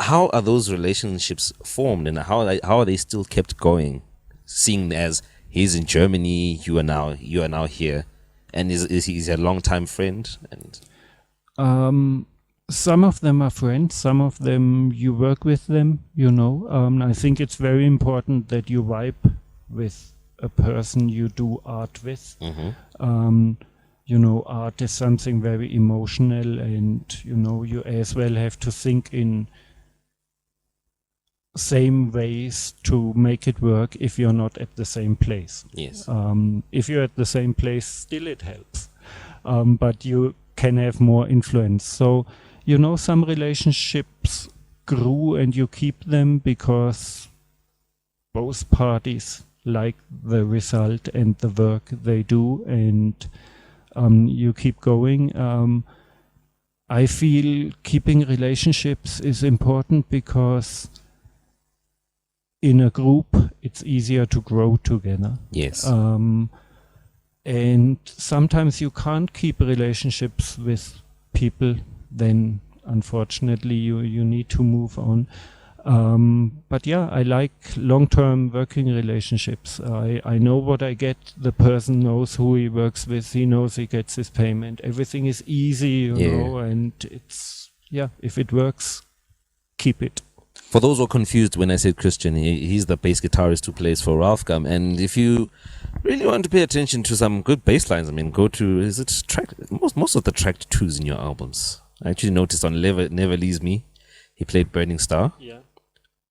How are those relationships formed, and how are they still kept going, seeing as he's in Germany, you are now here, and is he a long-time friend? And some of them are friends, some of them you work with them. I think it's very important that you vibe with a person you do art with. Art is something very emotional, and you as well have to think in same ways to make it work if you're not at the same place. Yes. If you're at the same place, still it helps. But you can have more influence. So, some relationships grew and you keep them because both parties like the result and the work they do, and you keep going. I feel keeping relationships is important because in a group, it's easier to grow together. Yes. And sometimes you can't keep relationships with people, then unfortunately you need to move on. But yeah, I like long-term working relationships. I know what I get. The person knows who he works with. He knows he gets his payment. Everything is easy, you know, and it's, if it works, keep it. For those who are confused, when I said Christian, he's the bass guitarist who plays for Ralf. And if you really want to pay attention to some good bass lines, go to, most of the track twos in your albums. I actually noticed on Never Leaves Me, He played Burning Star, Yeah.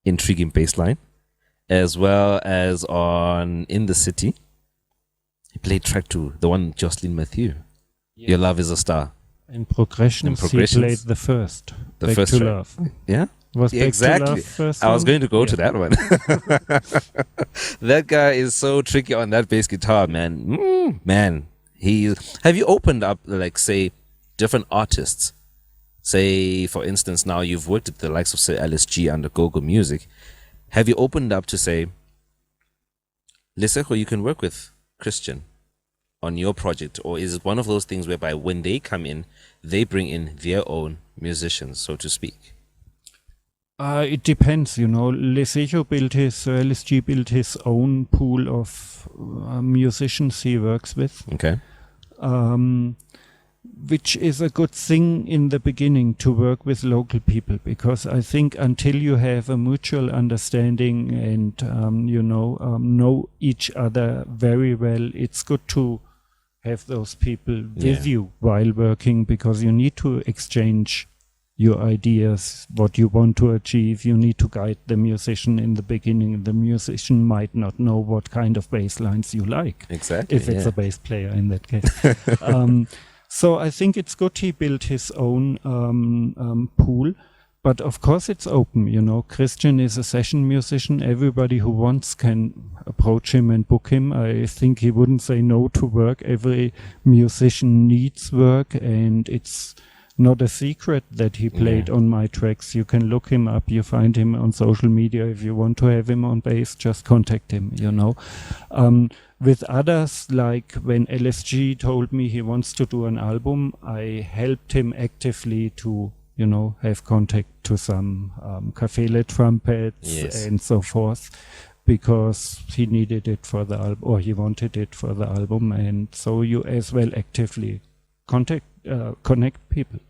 intriguing bass line, as well as on In the City. He played track 2, the one Jocelyn Matthew. Yeah. Your Love is a Star. In Progressions, he played the first. The Back first to track. Love. Yeah? Was Back to Exactly. Love first I was one? going to go to Yeah. that one. That guy is so tricky on that bass guitar, man. Man, have you opened up, like, say, different artists? Say, for instance, now you've worked with the likes of, say, LSG under Go-Go Music. Have you opened up to say, Lesego, you can work with Christian on your project? Or is it one of those things whereby when they come in, they bring in their own musicians, so to speak? It depends, LSG built his own pool of musicians he works with. Okay. Which is a good thing in the beginning, to work with local people, because I think until you have a mutual understanding and know each other very well, it's good to have those people with you while working, because you need to exchange your ideas, what you want to achieve. You need to guide the musician in the beginning. The musician might not know what kind of bass lines you like. Exactly. If it's a bass player in that case. So I think it's good he built his own pool, but of course it's open. Christian is a session musician. Everybody who wants can approach him and book him. I think he wouldn't say no to work. Every musician needs work, and it's not a secret that he played on my tracks. You can look him up. You find him on social media. If you want to have him on bass, just contact him, With others, like when LSG told me he wants to do an album, I helped him actively to, have contact to some Cafele trumpets and so forth, because he needed it for the album, or he wanted it for the album. And so you as well actively connect people.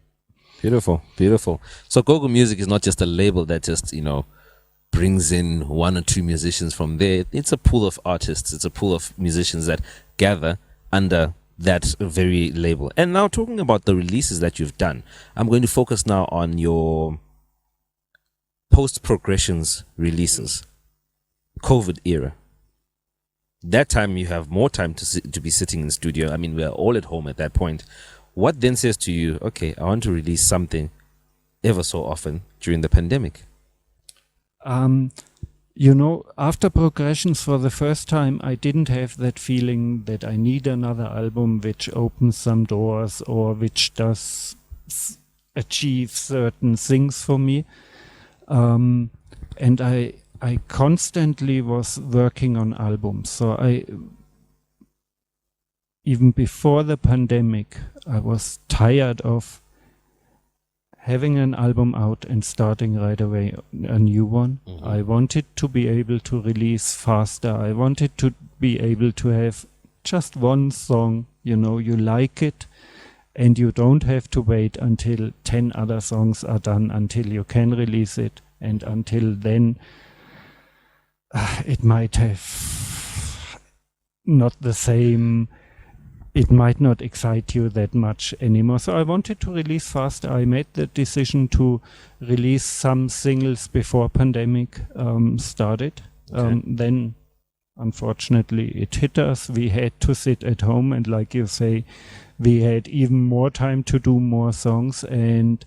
Beautiful, beautiful. So Go-Go Music is not just a label that just, brings in one or two musicians from there. It's a pool of artists. It's a pool of musicians that gather under that very label. And now, talking about the releases that you've done, I'm going to focus now on your post-progressions releases. COVID era. That time you have more time to be sitting in the studio. I mean, we're all at home at that point. What then says to you, okay, I want to release something ever so often during the pandemic? After Progressions, for the first time, I didn't have that feeling that I need another album which opens some doors or which does achieve certain things for me. And I constantly was working on albums. So even before the pandemic, I was tired of having an album out and starting right away a new one. Mm-hmm. I wanted to be able to release faster. I wanted to be able to have just one song, you like it, and you don't have to wait until 10 other songs are done until you can release it. And until then, it might have not the same, it might not excite you that much anymore. So I wanted to release faster. I made the decision to release some singles before pandemic started. Okay. Then, unfortunately, it hit us. We had to sit at home, and like you say, we had even more time to do more songs. And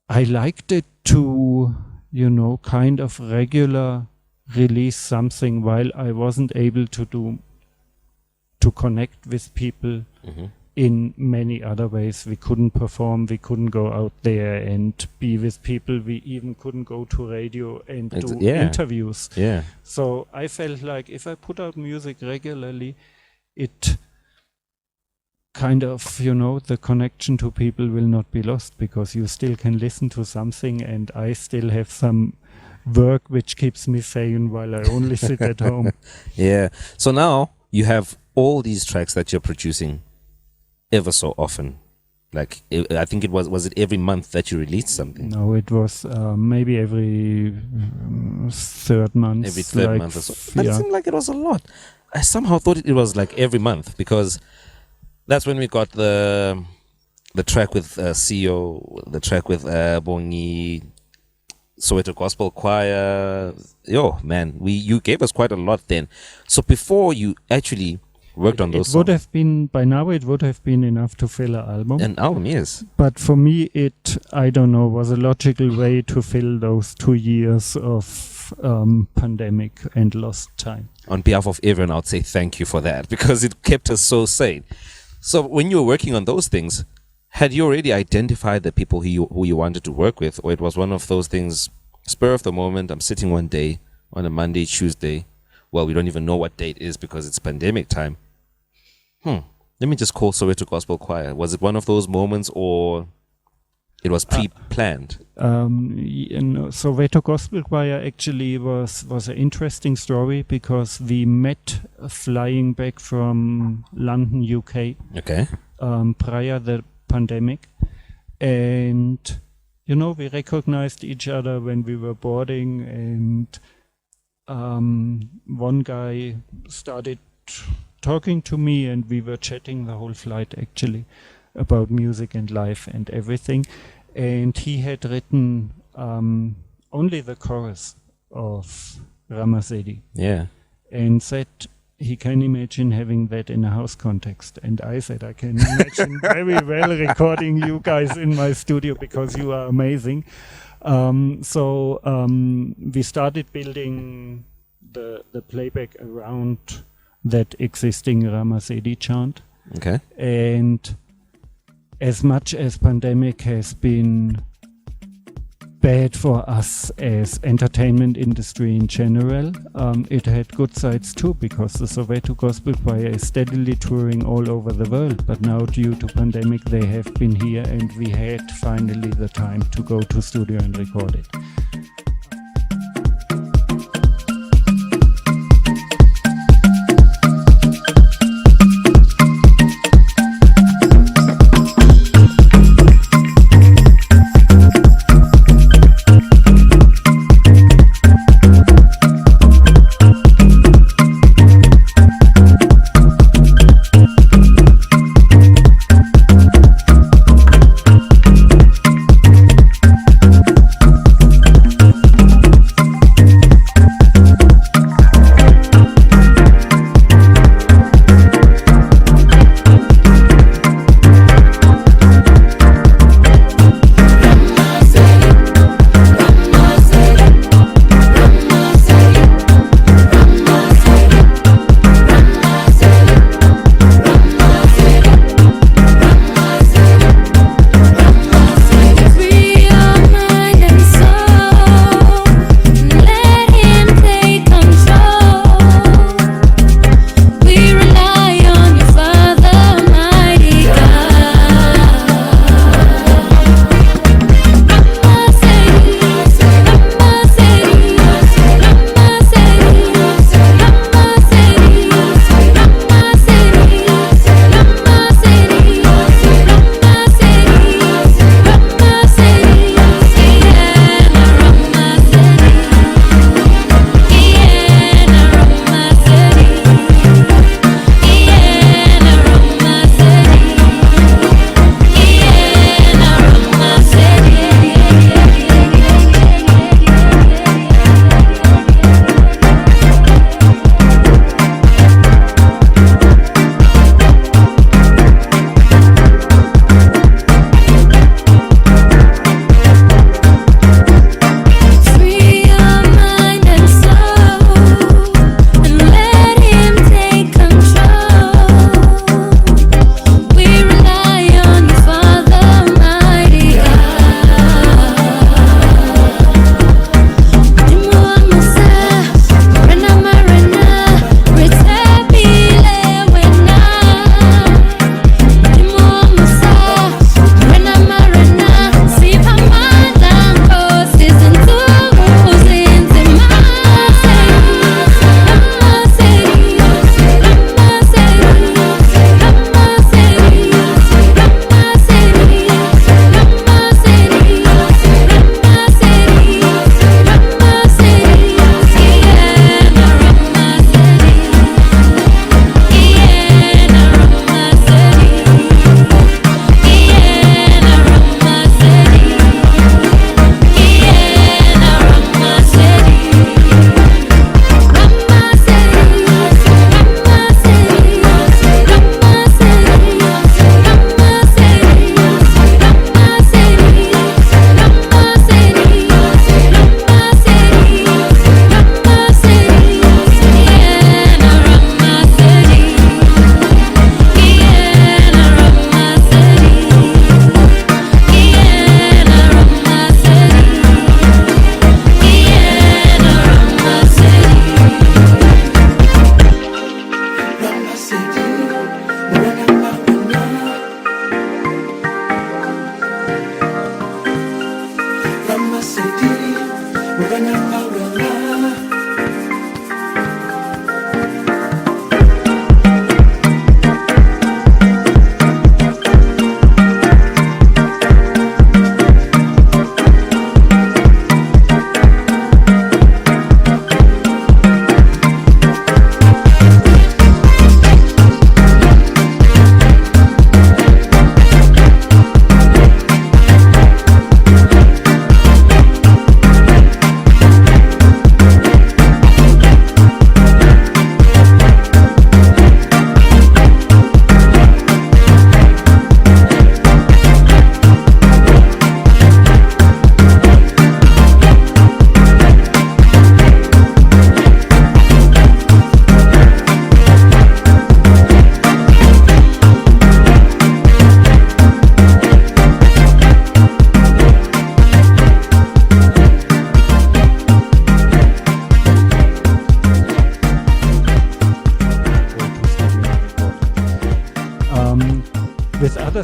I liked it to, kind of regular release something while I wasn't able to connect with people in many other ways. We couldn't perform, we couldn't go out there and be with people. We even couldn't go to radio and do interviews. Yeah. So I felt like if I put out music regularly, it kind of, the connection to people will not be lost, because you still can listen to something, and I still have some work which keeps me sane while I only sit at home. Yeah. So now you have all these tracks that you're producing ever so often. Like, I think it was it every month that you released something? No, it was maybe every third month. Every third month or so. But it seemed like it was a lot. I somehow thought it was like every month, because that's when we got the the track with CEO, the track with Bongi, Soweto Gospel Choir. Yo, man, you gave us quite a lot then. So before you actually worked on those It would songs, have been, by now it would have been enough to fill an album. an album, yes. But for me, I don't know, was a logical way to fill those 2 years of pandemic and lost time. On behalf of everyone, I would say thank you for that because it kept us so sane. So when you were working on those things, had you already identified the people who you wanted to work with, or it was one of those things, spur of the moment, I'm sitting one day on a Monday, Tuesday, well, we don't even know what date it is because it's pandemic time. Let me just call Soweto Gospel Choir. Was it one of those moments, or it was pre-planned? Soweto Gospel Choir actually was an interesting story because we met flying back from London, UK, Okay. prior the pandemic, and we recognized each other when we were boarding, and one guy started talking to me, and we were chatting the whole flight actually about music and life and everything. And he had written only the chorus of Ramasedi, Yeah. and said he can imagine having that in a house context. And I said I can imagine very well recording you guys in my studio because you are amazing. So we started building the playback around that existing Ramasedi chant. Okay. And as much as pandemic has been bad for us as entertainment industry in general, it had good sides too, because the Soweto Gospel Choir is steadily touring all over the world. But now due to pandemic, they have been here, and we had finally the time to go to studio and record it.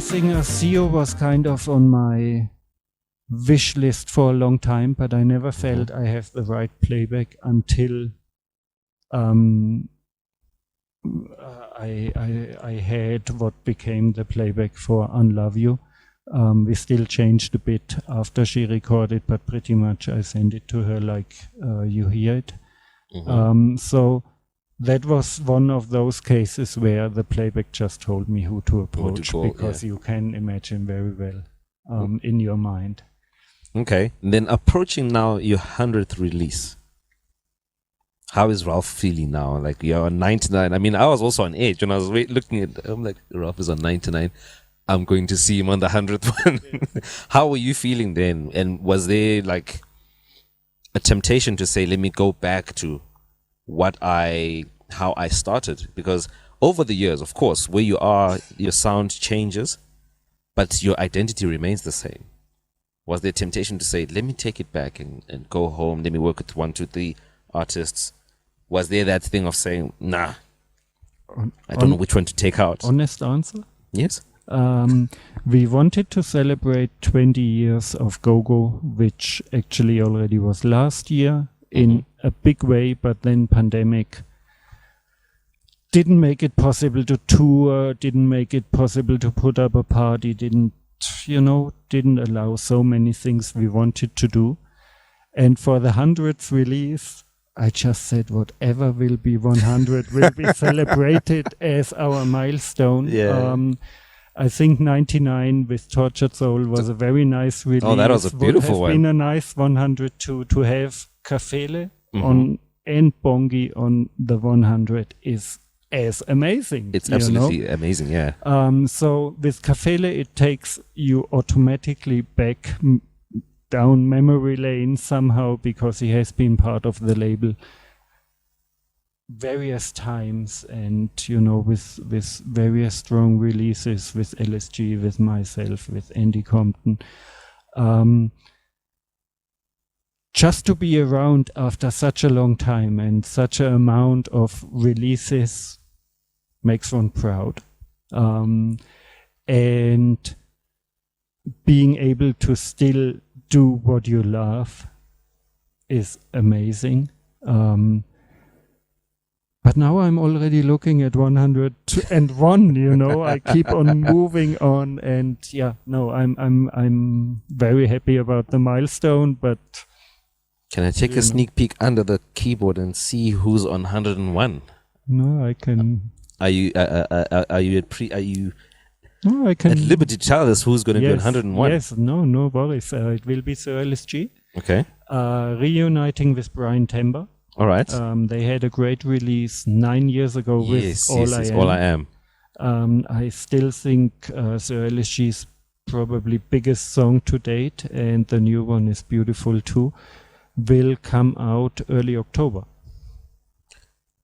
singer Sio was kind of on my wish list for a long time, but I never felt I have the right playback until I had what became the playback for Unlove You. We still changed a bit after she recorded, but pretty much I sent it to her like you hear it. So that was one of those cases where the playback just told me who to approach, because you can imagine very well in your mind. Okay. And then approaching now your 100th release. How is Ralf feeling now? Like, you're on 99. I mean, I was also on edge when I was looking at, I'm like, Ralf is on 99. I'm going to see him on the 100th one. How were you feeling then? And was there like a temptation to say, let me go back to how I started? Because over the years, of course, where you are, your sound changes, but your identity remains the same. Was there temptation to say, let me take it back and go home, let me work with 1, 2, 3 artists? Was there that thing of saying, nah, I don't know which one to take out? Honest answer? Yes. We wanted to celebrate 20 years of Go-Go, which actually already was last year in a big way, but then pandemic didn't make it possible to tour, didn't make it possible to put up a party, didn't allow so many things we wanted to do. And for the 100th release, I just said whatever will be 100 will be celebrated as our milestone. Yeah. I think 99 with Tortured Soul was a very nice release. Oh, that was a beautiful one. Would have been a nice 100 to have Kafele on and Bongi on the 100 is as amazing. It's absolutely amazing, yeah. So with Kafele, it takes you automatically back down memory lane somehow, because he has been part of the label various times, and with various strong releases, with LSG, with myself, with Andy Compton. Just to be around after such a long time and such an amount of releases makes one proud. And being able to still do what you love is amazing. But now I'm already looking at 101, I keep on moving on, and I'm very happy about the milestone, but can I take a sneak peek under the keyboard and see who's on 101? No, I can. Are you No, I can. at liberty to tell us who's going to be on 101? Yes, no worries. It will be Sir LSG. Okay. Reuniting with Brian Tember. All right. They had a great release 9 years ago with All I Am. I still think Sir LSG's probably biggest song to date, and the new one is beautiful too, will come out early October.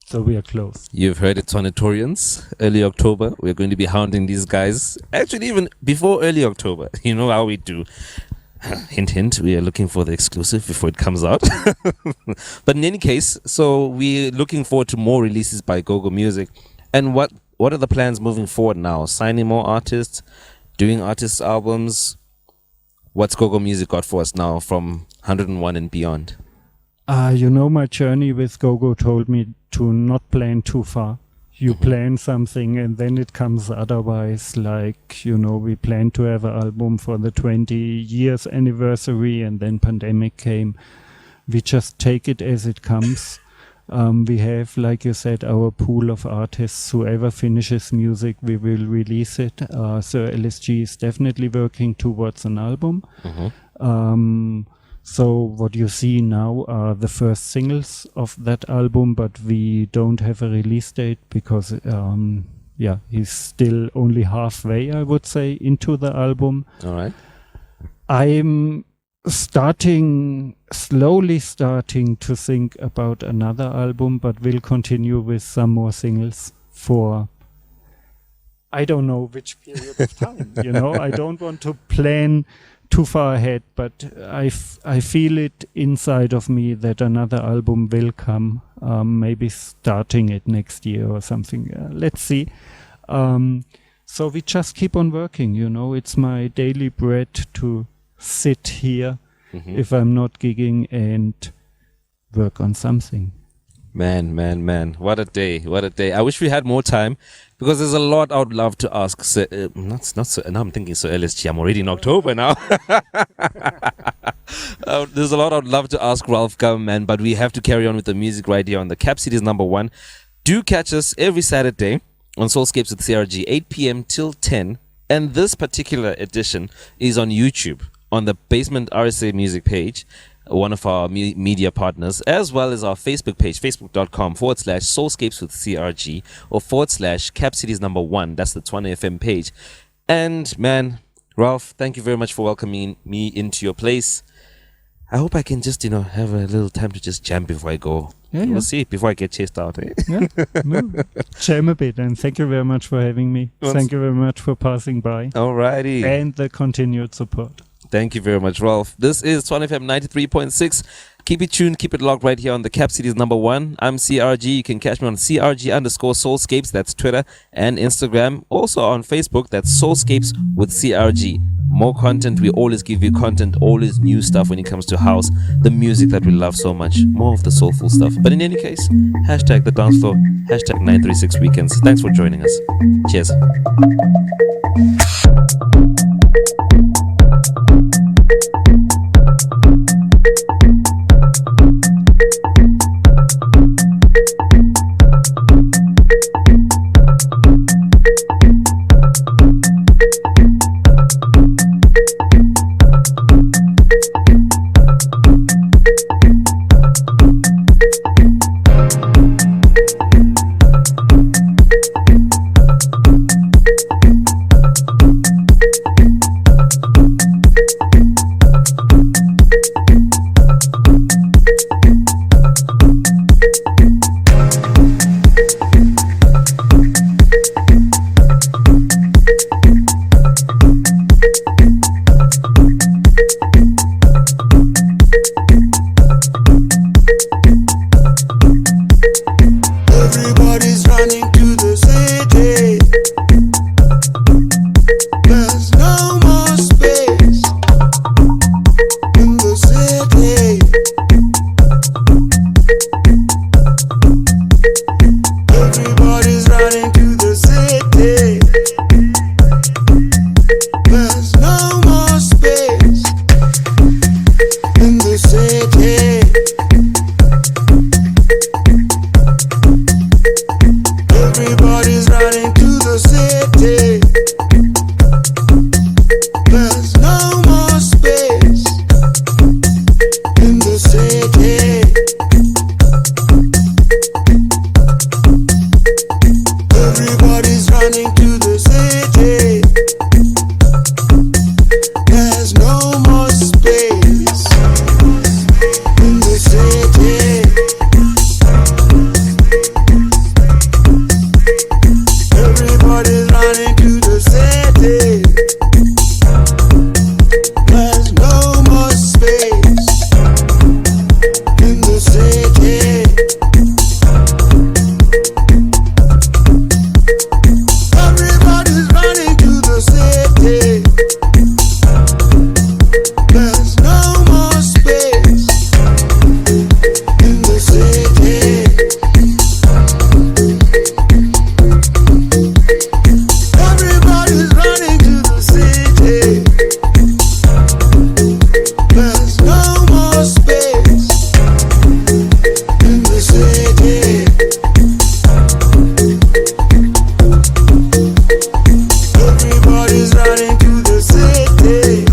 So we are close. You've heard it, Sonitorians. Early October, we're going to be hounding these guys. Actually, even before early October. You know how we do. Hint, hint, we are looking for the exclusive before it comes out. But in any case, so we're looking forward to more releases by Go-Go Music. And what are the plans moving forward now? Signing more artists, doing artist albums? What's Go-Go Music got for us now from 101 and beyond? My journey with Go-Go told me to not plan too far. You plan something and then it comes otherwise. Like, we planned to have an album for the 20 years anniversary, and then pandemic came. We just take it as it comes. We have, like you said, our pool of artists. Whoever finishes music, we will release it. Sir LSG is definitely working towards an album. So what you see now are the first singles of that album, but we don't have a release date because, he's still only halfway, I would say, into the album. All right. I'm slowly starting to think about another album, but will continue with some more singles for I don't know which period of time. I don't want to plan too far ahead, but I feel it inside of me that another album will come, maybe starting it next year or something. Let's see. So we just keep on working, you know. It's my daily bread to sit here if I'm not gigging and work on something. Man. What a day. I wish we had more time because there's a lot I would love to ask. Now I'm thinking Sir LSG. I'm already in October now. There's a lot I'd love to ask Ralf Gum, but we have to carry on with the music right here on the Cap Cities number 1. Do catch us every Saturday on Soulscapes with CRG, 8 p.m. till 10. And this particular edition is on YouTube, on the Basement RSA music page, one of our media partners, as well as our Facebook page, facebook.com/Soulscapes with CRG or /Cap Cities number 1. That's the Tshwane FM page. And man, Ralf, thank you very much for welcoming me into your place. I hope I can just, have a little time to just jam before I go. Yeah. We'll see, before I get chased out. Eh? Yeah, no, jam a bit, and thank you very much for having me. Thank you very much for passing by. Alrighty. And the continued support. Thank you very much, Ralf. This is Tshwane FM 93.6. Keep it tuned, keep it locked right here on the Cap Cities number 1. I'm CRG. You can catch me on CRG_Soulscapes. That's Twitter and Instagram. Also on Facebook, that's Soulscapes with CRG. More content. We always give you content, always new stuff when it comes to house, the music that we love so much. More of the soulful stuff. But in any case, hashtag the dance floor, hashtag 936 weekends. Thanks for joining us. Cheers. Everybody's running to the city. There's no more space in the city. Everybody's running to the city. There's no more space in the city. Everybody's running to the city. There's no more space in the city. Everybody's running to the city. There's no more space in the city. Everybody's running to the city. There's no more space in the city. Everybody's running to the city. There's no more space in the city. Everybody's running to the city. There's no more space in the city. Everybody's running to the city.